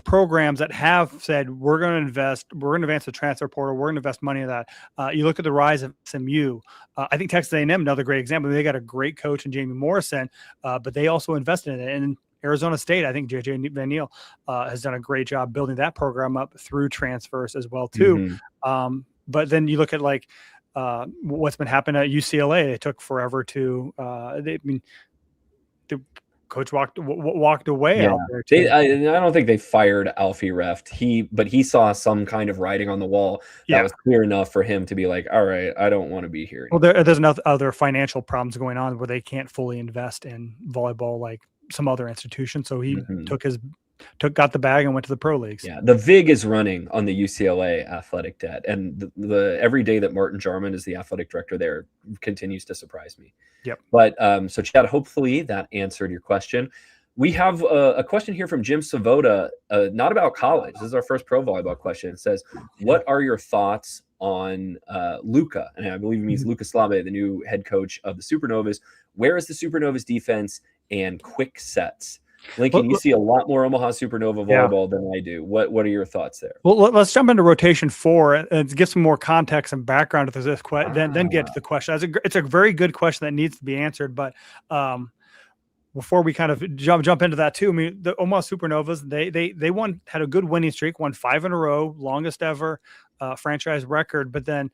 programs that have said, we're going to advance the transfer portal, we're going to invest money in that. You look at the rise of SMU. I think Texas A&M, another great example. They got a great coach in Jamie Morrison, but they also invested in it. And Arizona State, I think JJ Van Neal has done a great job building that program up through transfers as well too. But then you look at like what's been happening at UCLA. It took forever to. The coach walked away out there. I don't think they fired Alfie Reft. But he saw some kind of writing on the wall that was clear enough for him to be like, all right, I don't want to be here anymore. Well, there's enough other financial problems going on where they can't fully invest in volleyball like some other institution. So he got the bag and went to the pro leagues. Yeah, the VIG is running on the UCLA athletic debt, and the every day that Martin Jarman is the athletic director there continues to surprise me. Yep. But so Chad, hopefully that answered your question. We have a question here from Jim Savoda, not about college. This is our first pro volleyball question. It says, what are your thoughts on Luca? And I believe he means Luca Slabe, the new head coach of the Supernovas. Where is the Supernovas defense and quick sets? Lincoln, you see a lot more Omaha Supernova volleyball than I do. What are your thoughts there? Well, let's jump into rotation 4 and get some more context and background to this question. Then get to the question. It's a very good question that needs to be answered. But before we kind of jump into that too, I mean, the Omaha Supernovas, they had a good winning streak, won 5 in a row, longest ever franchise record. But then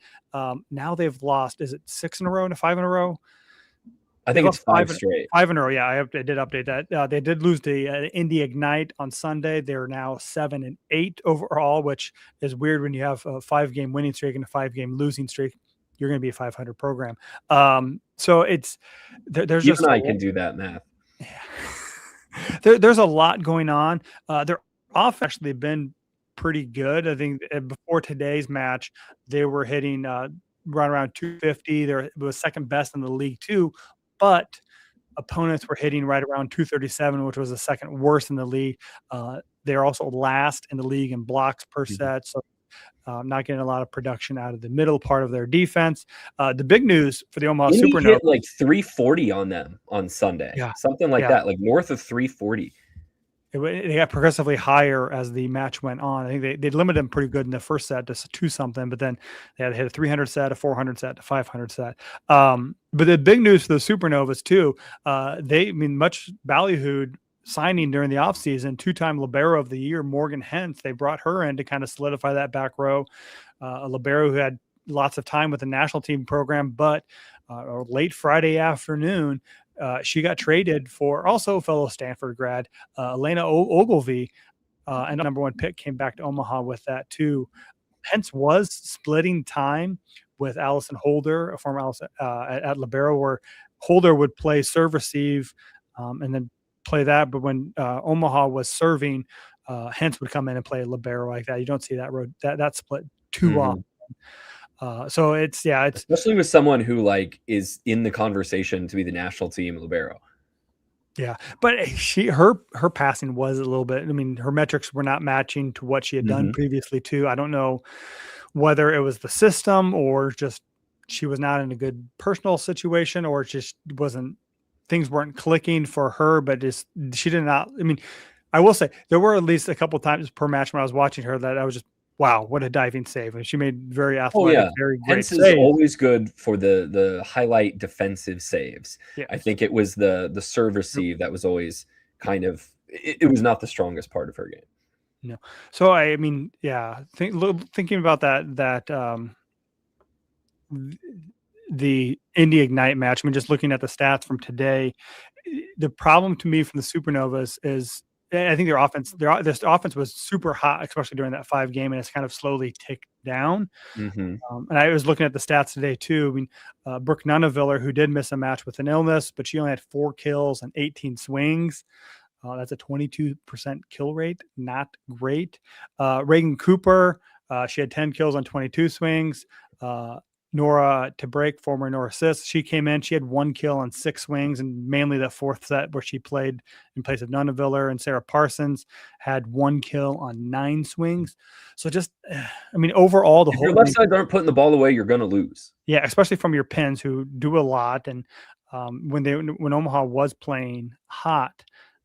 now they've lost. Is it 6 in a row and 5 in a row? I think it's 5 straight. 5 in a row. Yeah, I did update that. They did lose the Indy Ignite on Sunday. They're now 7-8 overall, which is weird when you have a 5-game winning streak and a 5-game losing streak. You're going to be a 500 program. So it's there's just I can do that math. Yeah. There's a lot going on. Their off actually been pretty good. I think before today's match, they were hitting right around 250. They was second best in the league too. But opponents were hitting right around 237, which was the second worst in the league. They're also last in the league in blocks per set, so not getting a lot of production out of the middle part of their defense. The big news for the Omaha Supernovas, hit like 340 on them on Sunday, something like that, like north of 340. They got progressively higher as the match went on. I think they limited them pretty good in the first set to 2-something, but then they had to hit a 300 set, a 400 set, a 500 set. But the big news for the Supernovas too, much ballyhooed signing during the offseason, 2-time Libero of the Year, Morgan Hentz. They brought her in to kind of solidify that back row. A Libero who had lots of time with the national team program, but late Friday afternoon, she got traded for also fellow Stanford grad, Elena Ogilvie, and the #1 pick came back to Omaha with that too. Hentz was splitting time with Allison Holder, a former Allison, at Libero, where Holder would play serve receive and then play that. But when Omaha was serving, Hentz would come in and play Libero like that. You don't see that split too often. So it's especially with someone who like is in the conversation to be the national team Libero. Yeah, but her passing was a little bit. I mean, her metrics were not matching to what she had done previously too. I don't know whether it was the system or just she was not in a good personal situation, or just things weren't clicking for her. But she did not. I mean, I will say there were at least a couple of times per match when I was watching her that I was just, wow, what a diving save. And she made very athletic, very great saves. Hentz is always good for the highlight defensive saves. Yeah. I think it was the serve receive that was always kind of, it was not the strongest part of her game. No. So I mean, yeah, thinking about that the Indy Ignite match. I mean, just looking at the stats from today, the problem to me from the Supernovas is I think their offense was super hot, especially during that 5 game, and it's kind of slowly ticked down. Mm-hmm. And I was looking at the stats today too. I mean, Brooke Nuneviller, who did miss a match with an illness, but she only had 4 kills and 18 swings. That's a 22% kill rate. Not great. Reagan Cooper, she had 10 kills on 22 swings. Nora to break, former Nora Sis, she came in. She had 1 kill on 6 swings, and mainly the 4th set where she played in place of Nuneviller. And Sarah Parsons had 1 kill on 9 swings. So just, I mean, overall, the If whole your left sides aren't putting the ball away, you're going to lose. yeah, especially from your pins who do a lot. And when Omaha was playing hot,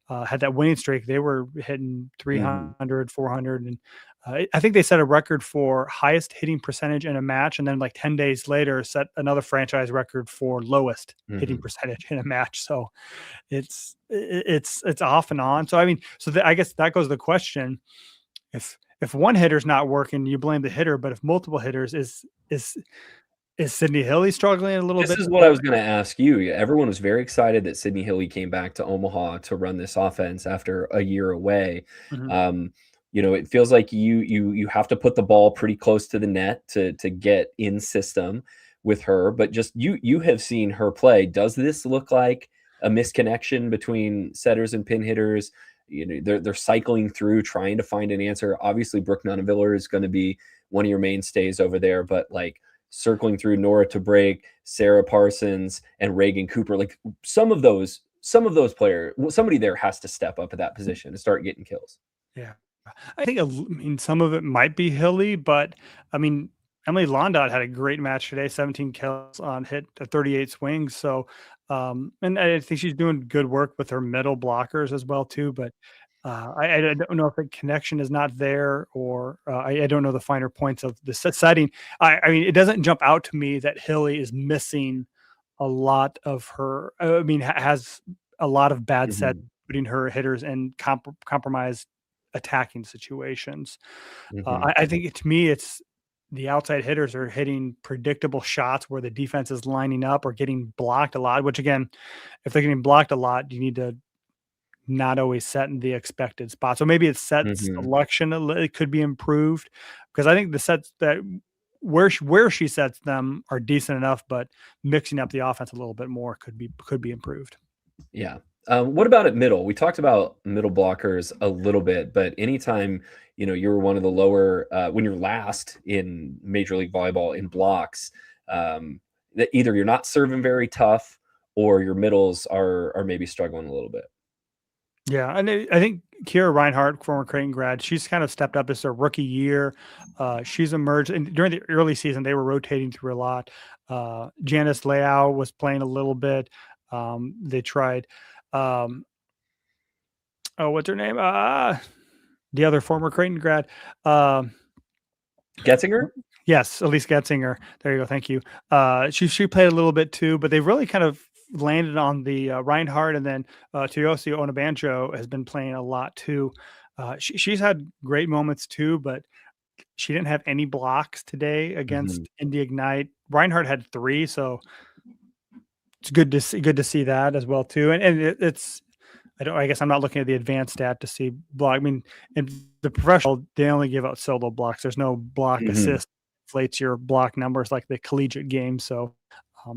had that winning streak, they were hitting 300, 400. And I think they set a record for highest hitting percentage in a match. And then like 10 days later, set another franchise record for lowest hitting percentage in a match. So it's off and on. So, I mean, I guess that goes to the question. If one hitter's not working, you blame the hitter, but if multiple hitters is Sydney Hilly struggling a little bit? This is what I was going to ask you. Everyone was very excited that Sydney Hilly came back to Omaha to run this offense after a year away. You know, it feels like you have to put the ball pretty close to the net to get in system with her. But just you have seen her play. Does this look like a misconnection between setters and pin hitters? You know, they're cycling through trying to find an answer. Obviously, Brooke Nuneviller is going to be one of your mainstays over there, but like circling through Nora to break, Sarah Parsons, and Reagan Cooper, like some of those players, somebody there has to step up at that position and start getting kills. Yeah, I mean, some of it might be Hilly, but I mean, Emily Londot had a great match today, 17 kills on hit 38 swings. So, and I think she's doing good work with her middle blockers as well too. But I don't know if the connection is not there, or I don't know the finer points of the setting. I mean, it doesn't jump out to me that Hilly is missing a lot of her. I mean, has a lot of bad sets, putting her hitters in compromised attacking situations. I think to me, it's the outside hitters are hitting predictable shots where the defense is lining up or getting blocked a lot, which again, if they're getting blocked a lot, you need to not always set in the expected spot. So maybe it's set selection. It could be improved, because I think the sets that where she sets them are decent enough, but mixing up the offense a little bit more could be improved. Yeah. What about at middle? We talked about middle blockers a little bit, but anytime, you know, you're one of the lower, when you're last in Major League Volleyball in blocks, that either you're not serving very tough or your middles are maybe struggling a little bit. Yeah, and I think Kira Reinhardt, former Creighton grad, she's kind of stepped up. It's her rookie year. She's emerged, and during the early season, they were rotating through a lot. Janice Leao was playing a little bit. They tried. What's her name? The other former Creighton grad. Getzinger? Yes, Elise Getzinger. There you go. Thank you. She played a little bit too, but they've really kind of landed on the Reinhardt, and then Toyosi Onabanjo has been playing a lot too. She's had great moments too, but she didn't have any blocks today against Indy Ignite. Reinhardt had 3, so it's good to see that as well too. And it's I guess I'm not looking at the advanced stat to see block. I mean, in the professional, they only give out solo blocks. There's no block assist inflates your block numbers like the collegiate game. So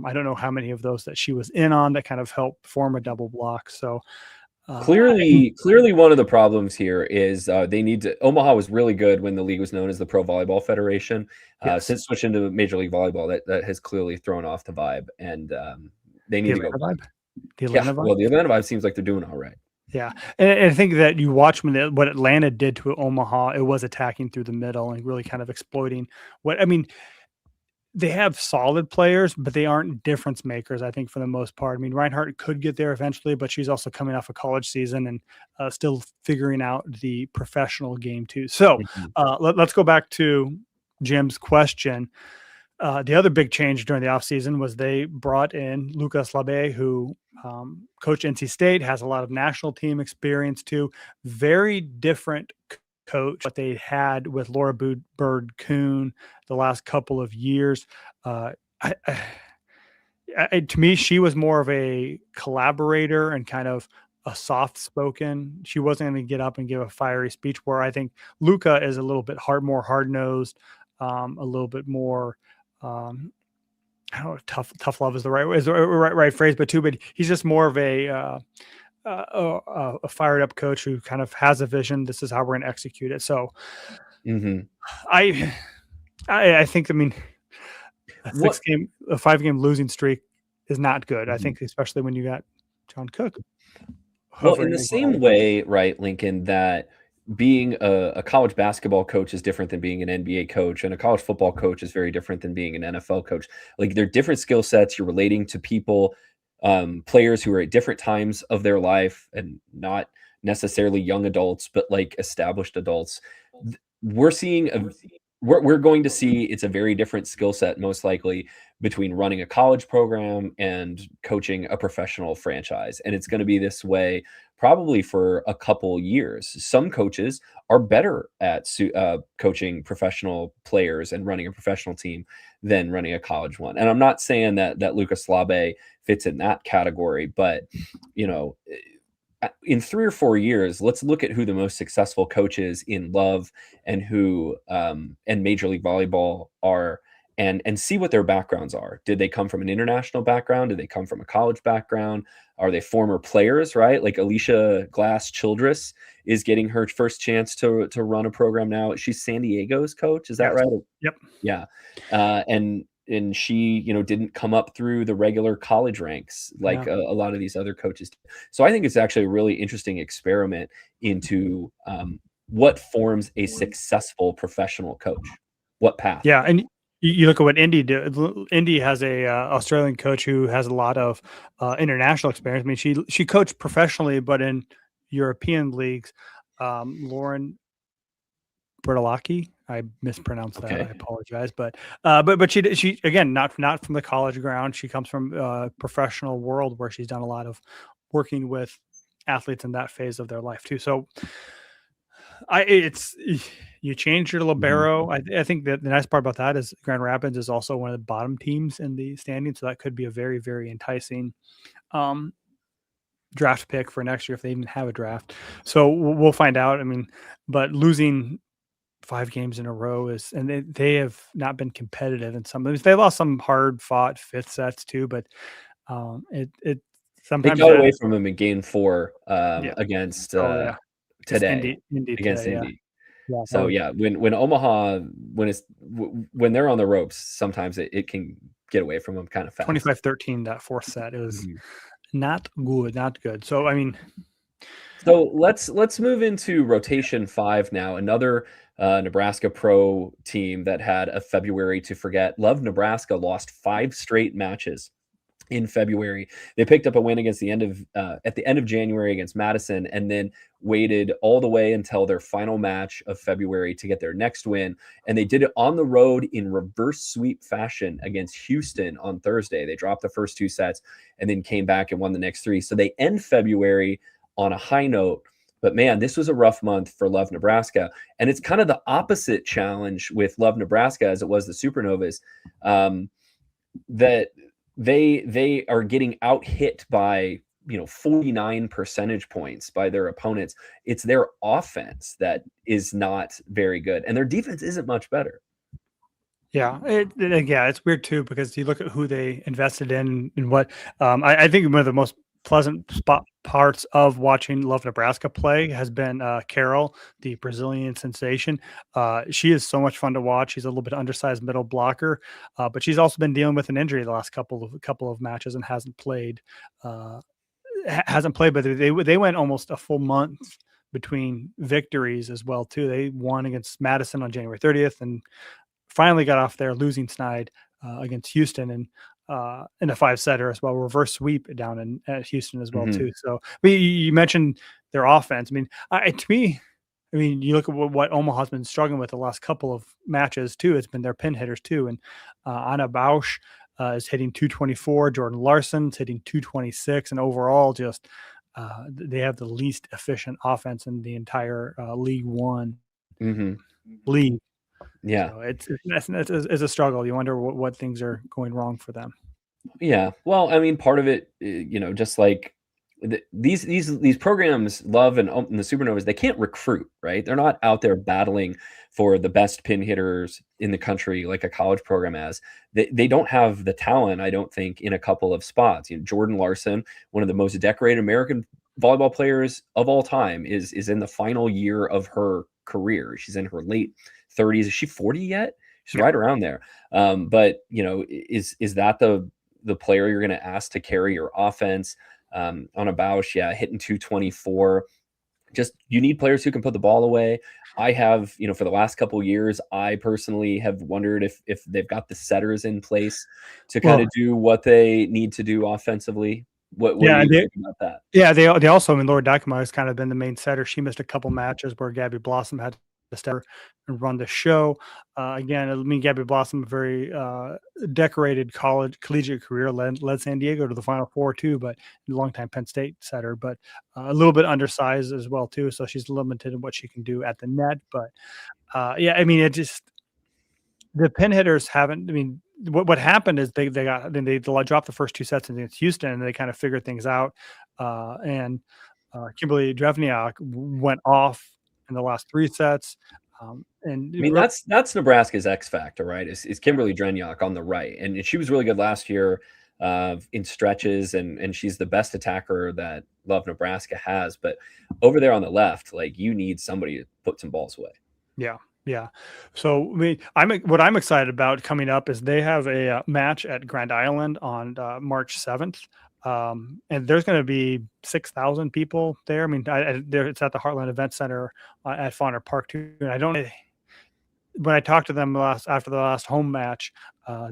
I don't know how many of those that she was in on that kind of helped form a double block. So clearly one of the problems here is they need to. Omaha was really good when the league was known as the Pro Volleyball Federation. Since switching to Major League Volleyball, that has clearly thrown off the vibe, and they need to go. The Atlanta vibe seems like they're doing all right. Yeah, and I think that you watch what Atlanta did to Omaha. It was attacking through the middle and really kind of exploiting what I mean. They have solid players, but they aren't difference makers, I think, for the most part. I mean, Reinhardt could get there eventually, but she's also coming off a college season and still figuring out the professional game too. So let's go back to Jim's question. The other big change during the offseason was they brought in Lucas Labe, who coached NC State, has a lot of national team experience too. Very different coach. What they had with Laura Bird Coon the last couple of years, to me, she was more of a collaborator and kind of a soft spoken. She wasn't going to get up and give a fiery speech, where I think Luka is a little bit more hard nosed, a little bit more, I don't know if tough love is the right phrase, but he's just more of a fired up coach who kind of has a vision. This is how we're going to execute it. So I think, I mean, a 5-game losing streak is not good. I think, especially when you got John Cook. Well, in the same way, right, Lincoln, that being a college basketball coach is different than being an NBA coach, and a college football coach is very different than being an NFL coach. Like, they're different skill sets. You're relating to people, players who are at different times of their life, and not necessarily young adults, but like established adults. We're going to see it's a very different skill set, most likely, between running a college program and coaching a professional franchise. And it's going to be this way probably for a couple years. Some coaches are better at coaching professional players and running a professional team than running a college one. And I'm not saying that Lucas Labe fits in that category, but in 3 or 4 years, let's look at who the most successful coaches in Love and who and Major League Volleyball are, and see what their backgrounds are. Did they come from an international background? Did they come from a college background? Are they former players, right? Like Alicia Glass-Childress is getting her first chance to run a program now. She's San Diego's coach. Is that right? Yep. Yeah. And she, didn't come up through the regular college ranks like a lot of these other coaches. So I think it's actually a really interesting experiment into what forms a successful professional coach, what path. Yeah, and you look at what Indy did. Indy has a Australian coach who has a lot of international experience. I mean, she coached professionally, but in European leagues. Lauren Bertolacchi. I mispronounced that. I apologize, but she again, not from the college ground. She comes from a professional world where she's done a lot of working with athletes in that phase of their life too. So you change your libero. I think that the nice part about that is Grand Rapids is also one of the bottom teams in the standings, so that could be a very, very enticing draft pick for next year if they even have a draft. So we'll find out. I mean, but losing 5 games in a row and they have not been competitive in some of these. They lost some hard fought fifth sets too, but it sometimes they got away from them in game 4 against today against Indy. Yeah, so when Omaha, when they're on the ropes, sometimes it can get away from them kind of fast. 25-13 that fourth set. It was not good. So I mean, so let's move into rotation 5 now. Another Nebraska pro team that had a February to forget. Love Nebraska lost 5 straight matches in February. They picked up a win against at the end of January against Madison, and then waited all the way until their final match of February to get their next win. And they did it on the road in reverse sweep fashion against Houston on Thursday. They dropped the first 2 sets and then came back and won the next 3. So they end February on a high note. But man, this was a rough month for Love Nebraska. And it's kind of the opposite challenge with Love Nebraska as it was the Supernovas, that they are getting out hit by 49 percentage points by their opponents. It's their offense that is not very good, and their defense isn't much better. Yeah, it's weird too, because you look at who they invested in and what I think one of the most pleasant parts of watching Love Nebraska play has been Carol, the Brazilian sensation. She is so much fun to watch. She's a little bit undersized middle blocker, but she's also been dealing with an injury the last couple of matches and hasn't played. But they went almost a full month between victories as well too. They won against Madison on January 30th and finally got off their losing snide against Houston and in a 5-setter as well, reverse sweep down at Houston as well too. So you mentioned their offense. I mean, to me, you look at what Omaha's been struggling with the last couple of matches too. It's been their pin hitters too, and Anna Bausch is hitting 224. Jordan Larson's hitting 226, and overall, just they have the least efficient offense in the entire League One. leave. Yeah. So it's a struggle. You wonder what things are going wrong for them. Yeah. Well, I mean, part of it, just like these programs, Love and the Supernovas, they can't recruit, right? They're not out there battling for the best pin hitters in the country like a college program has. They don't have the talent, I don't think, in a couple of spots. Jordan Larson, one of the most decorated American volleyball players of all time, is in the final year of her career. She's in her late 30s. Is she 40 yet? She's right around there. But is that the player you're going to ask to carry your offense? On a Bausch, hitting 224. Just you need players who can put the ball away. I have, for the last couple of years, I personally have wondered if they've got the setters in place to kind of do what they need to do offensively. What do you think about that? Yeah, they also, I mean, Laura Dykema has kind of been the main setter. She missed a couple matches where Gabby Blossom had to step and run the show. Again, I mean, Gabby Blossom, a very decorated collegiate career, led San Diego to the Final Four too, but a longtime Penn State setter, but a little bit undersized as well too. So she's limited in what she can do at the net. But I mean, the pin hitters haven't. I mean, what happened is they dropped the first two sets against Houston, and they kind of figured things out. And Kimberly Drevniak went off in the last three sets. And I mean, that's Nebraska's X factor, right? Is Kimberly Drevniak on the right, and she was really good last year in stretches, and she's the best attacker that Love Nebraska has. But over there on the left, like, you need somebody to put some balls away. Yeah. Yeah. So what I'm excited about coming up is they have a match at Grand Island on March 7th. And there's going to be 6,000 people there. I mean, it's at the Heartland Event Center at Fauner Park too. And when I talked to them after the last home match,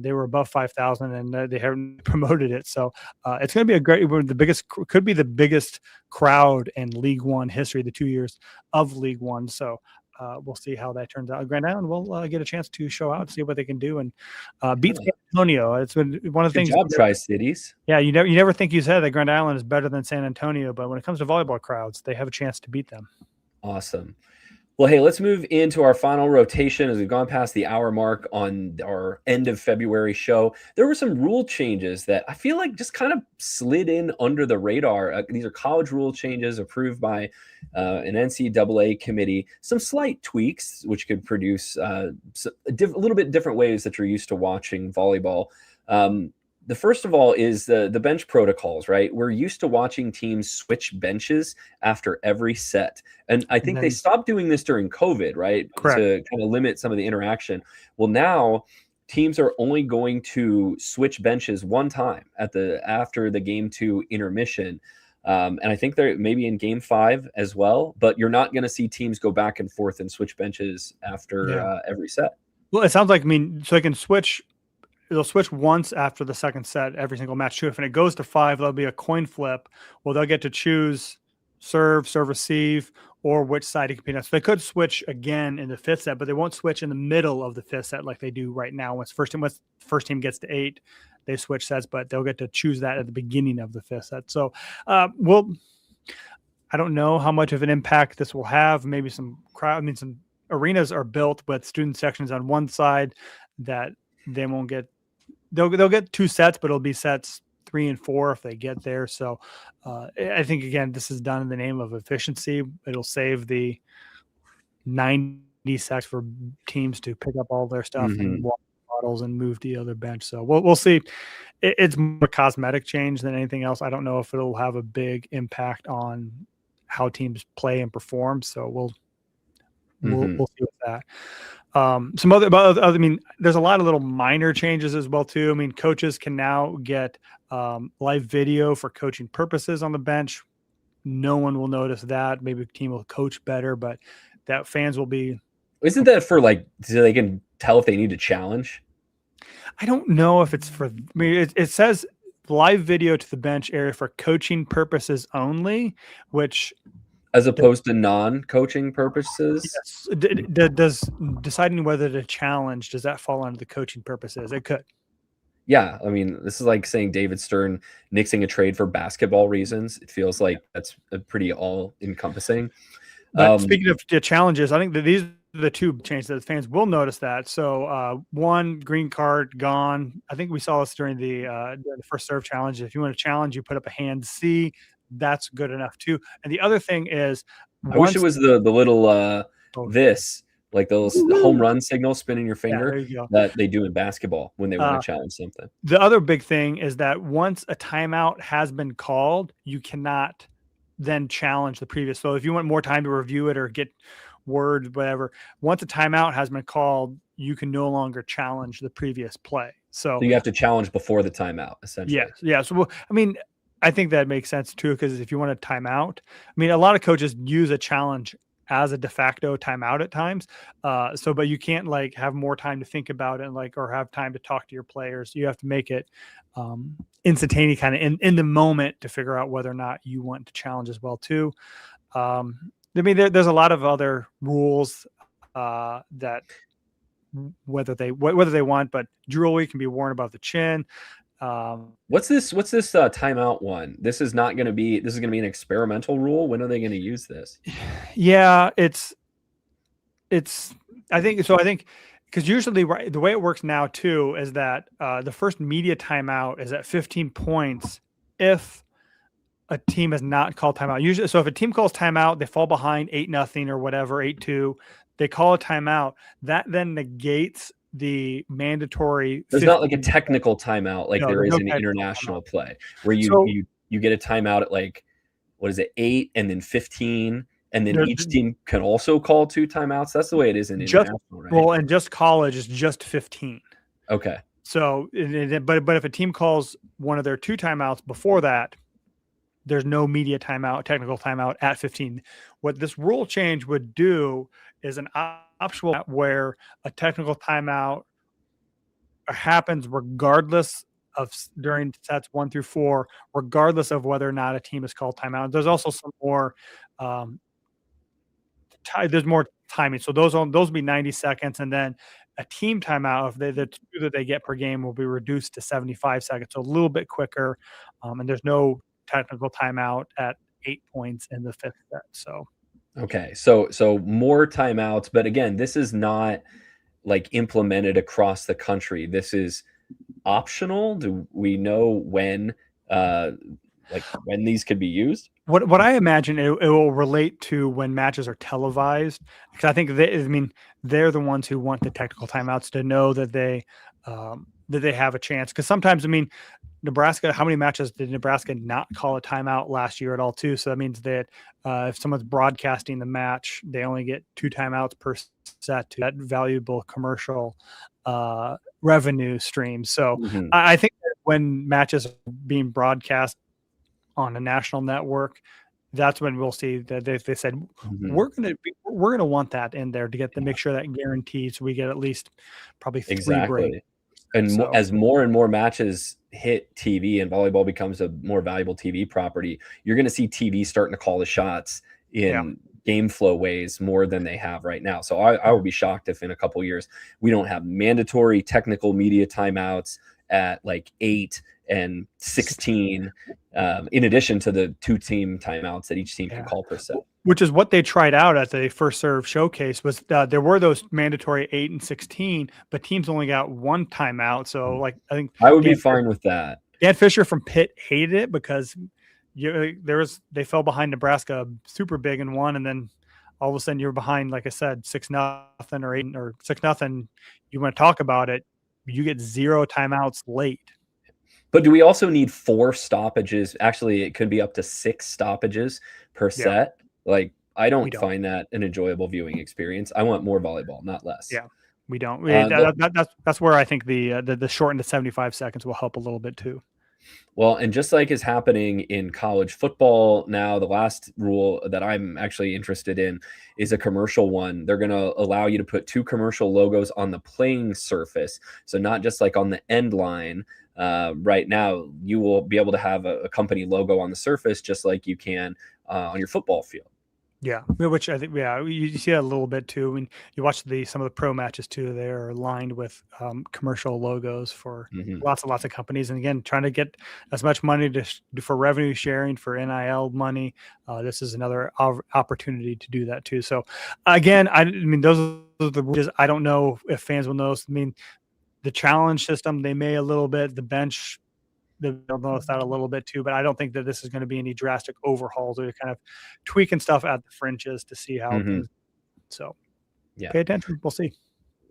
they were above 5,000, and they haven't promoted it. So it's going to be could be the biggest crowd in League One history, the 2 years of League One. So we'll see how that turns out. Grand Island will get a chance to show out, see what they can do, and beat San Antonio. It's been one of the things. Good job, Tri-Cities. Yeah, you never think you said that Grand Island is better than San Antonio, but when it comes to volleyball crowds, they have a chance to beat them. Awesome. Well, hey, let's move into our final rotation as we've gone past the hour mark on our end of February show. There were some rule changes that I feel like just kind of slid in under the radar. These are college rule changes approved by an NCAA committee. Some slight tweaks, which could produce a little bit different ways that you're used to watching volleyball. The first of all is the bench protocols, right? We're used to watching teams switch benches after every set. And I think they stopped doing this during COVID, right? Correct. To kind of limit some of the interaction. Well, now teams are only going to switch benches one time after the game 2 intermission. And I think they're maybe in game 5 as well, but you're not going to see teams go back and forth and switch benches after every set. Well, it sounds like, so they can switch. They'll switch once after the second set, every single match too. If it goes to 5, there'll be a coin flip. Well, they'll get to choose serve, receive, or which side to compete on. So they could switch again in the 5th set, but they won't switch in the middle of the 5th set like they do right now. Once first team gets to 8, they switch sets, but they'll get to choose that at the beginning of the 5th set. So, I don't know how much of an impact this will have. Maybe some arenas are built with student sections on one side that they won't get. They'll get 2 sets, but it'll be sets 3 and 4 if they get there. So I think, again, this is done in the name of efficiency. It'll save the 90 seconds for teams to pick up all their stuff and walk bottles and move to the other bench. So we'll see. It's more a cosmetic change than anything else. I don't know if it'll have a big impact on how teams play and perform. So we'll see with that. Some other, I mean, there's a lot of little minor changes as well too. I mean, coaches can now get live video for coaching purposes on the bench. No one will notice that. Maybe the team will coach better, but that fans will be. Isn't that for so they can tell if they need to challenge? I don't know if it's for. I mean, it says live video to the bench area for coaching purposes only, which. As opposed to non-coaching purposes? Yes. Does deciding whether to challenge, does that fall under the coaching purposes? It could. Yeah. I mean, this is like saying David Stern nixing a trade for basketball reasons. It feels like that's a pretty all-encompassing. Speaking of challenges, I think that the two changes that the fans will notice that. So one, green card gone. I think we saw this during the first serve challenge. If you want to challenge, you put up a hand C. That's good enough too. And the other thing is, I wish it was the little this, like the little home run signal spinning your finger that they do in basketball when they want to challenge something. The other big thing is that once a timeout has been called, you cannot then challenge the previous. So if you want more time to review it or get word, whatever, once a timeout has been called, you can no longer challenge the previous play. So you have to challenge before the timeout, essentially. Yeah. So, well, I mean, I think that makes sense too, because if you want a timeout, I mean, a lot of coaches use a challenge as a de facto timeout at times. But you can't like have more time to think about it and or have time to talk to your players. You have to make it instantaneous, kind of in the moment, to figure out whether or not you want to challenge as well too. I mean, there's a lot of other rules that whether they want, but jewelry can be worn above the chin. What's this timeout one? This is going to be an experimental rule. When are they going to use this? Yeah, I think because usually the way it works now too is that the first media timeout is at 15 points if a team has not called timeout. Usually, so if a team calls timeout, they fall behind 8-0 or whatever, 8-2, they call a timeout. That then negates the mandatory. There's not like a technical timeout like there is in international play where you get a timeout at like, what is it, 8 and then 15, and then each team can also call 2 timeouts. That's the way it is in international, right? Well, and just college is just 15. Okay. So, but if a team calls one of their 2 timeouts before that, there's no media timeout, technical timeout at 15. What this rule change would do is an optional where a technical timeout happens regardless of during sets 1 through 4, regardless of whether or not a team is called timeout. There's also some more, there's more timing. So those will be 90 seconds. And then a team timeout, if the 2 that they get per game, will be reduced to 75 seconds. So a little bit quicker. And there's no technical timeout at 8 points in the 5th set. So okay, so more timeouts, but again, this is not like implemented across the country. This is optional. Do we know when these could be used? What I imagine it will relate to when matches are televised, because I think they're the ones who want the technical timeouts to know that they have a chance. Because sometimes, I mean, Nebraska, how many matches did Nebraska not call a timeout last year at all too? So that means that if someone's broadcasting the match, they only get 2 timeouts per set to that valuable commercial revenue stream. So I think that when matches are being broadcast on a national network, that's when we'll see that they said we're gonna want that in there to make sure that guarantees so we get at least probably 3 breaks. And as more and more matches hit TV and volleyball becomes a more valuable TV property, you're going to see TV starting to call the shots in game flow ways more than they have right now. So I would be shocked if in a couple of years we don't have mandatory technical media timeouts at like 8 and 16, in addition to the 2 team timeouts that each team can call per set. Which is what they tried out at the first serve showcase. Was there were those mandatory 8 and 16, but teams only got 1 timeout. So I think I would be fine with that. Dan Fisher from Pitt hated it because they fell behind Nebraska super big and won, and then all of a sudden you're behind, like I said, 6-0 or 8 or 6-0. You want to talk about it? You get 0 timeouts late. But do we also need 4 stoppages? Actually, it could be up to 6 stoppages per set. Like, I don't find that an enjoyable viewing experience. I want more volleyball, not less. Yeah, we don't. That's where I think the shortened to 75 seconds will help a little bit too. Well, and just like is happening in college football now, the last rule that I'm actually interested in is a commercial one. They're going to allow you to put 2 commercial logos on the playing surface. So not just like on the end line. Right now, you will be able to have a company logo on the surface just like you can on your football field. Yeah, which I think, yeah, you see that a little bit too. I mean, you watch some of the pro matches too. They're aligned with commercial logos for Mhm. lots and lots of companies, and again, trying to get as much money for revenue sharing for NIL money. This is another opportunity to do that too. So, again, I mean, those are the rules. I don't know if fans will notice. I mean, the challenge system they may a little bit. The bench they'll notice that a little bit too, but I don't think that this is going to be any drastic overhauls. Or kind of tweaking stuff at the fringes to see how Mhm. things. So Yeah. pay attention. We'll see.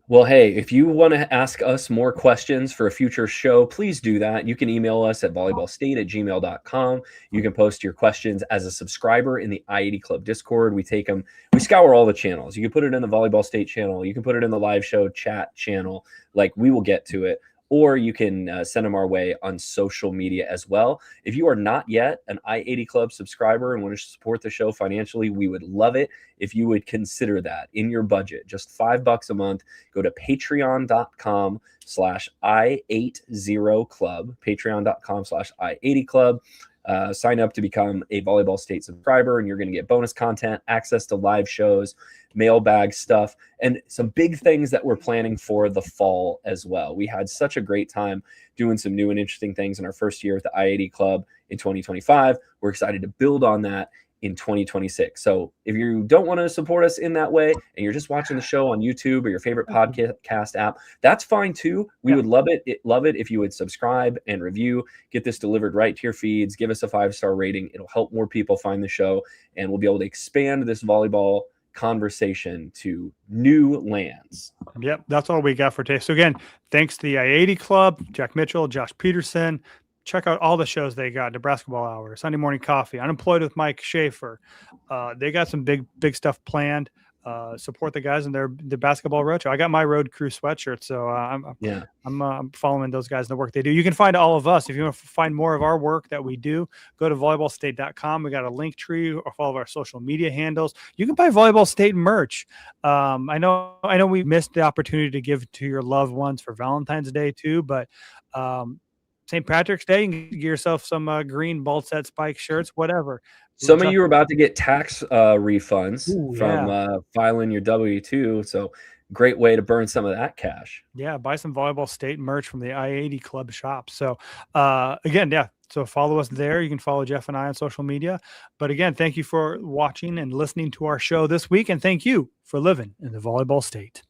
Well, hey, if you want to ask us more questions for a future show, please do that. You can email us at volleyballstate@gmail.com. You can post your questions as a subscriber in the I-80 Club Discord. We take them, we scour all the channels. You can put it in the Volleyball State channel. You can put it in the live show chat channel. Like, we will get to it. Or you can send them our way on social media as well. If you are not yet an I-80 Club subscriber and want to support the show financially, we would love it if you would consider that in your budget. Just $5 a month. Go to patreon.com/I80club, patreon.com/I80club. Sign up to become a Volleyball State subscriber, and you're going to get bonus content, access to live shows, mailbag stuff, and some big things that we're planning for the fall as well. We had such a great time doing some new and interesting things in our first year at the I-80 Club in 2025. We're excited to build on that in 2026. So if you don't want to support us in that way and you're just watching the show on YouTube or your favorite podcast app, that's fine too. We would love it if you would subscribe and review, get this delivered right to your feeds, give us a 5-star rating. It'll help more people find the show, and we'll be able to expand this volleyball conversation to new lands. Yep, that's all we got for today. So again, thanks to the I-80 Club, Jack Mitchell, Josh Peterson. Check out all the shows they got: Nebraska-ball Hour, Sunday Morning Coffee, Unemployed with Mike Schaefer. They got some big stuff planned. Support the guys in the basketball roadshow. I got my Road Crew sweatshirt, so I'm following those guys and the work they do. You can find all of us if you want to find more of our work that we do. Go to volleyballstate.com. We got a link tree of all of our social media handles. You can buy Volleyball State merch. I know we missed the opportunity to give to your loved ones for Valentine's Day too, but St. Patrick's Day, you can get yourself some green ball set spike shirts, whatever. Some of you are about to get tax refunds from filing your W-2, so great way to burn some of that cash. Yeah, buy some Volleyball State merch from the I-80 Club shop. So again, so follow us there. You can follow Jeff and I on social media. But again, thank you for watching and listening to our show this week, and thank you for living in the Volleyball State.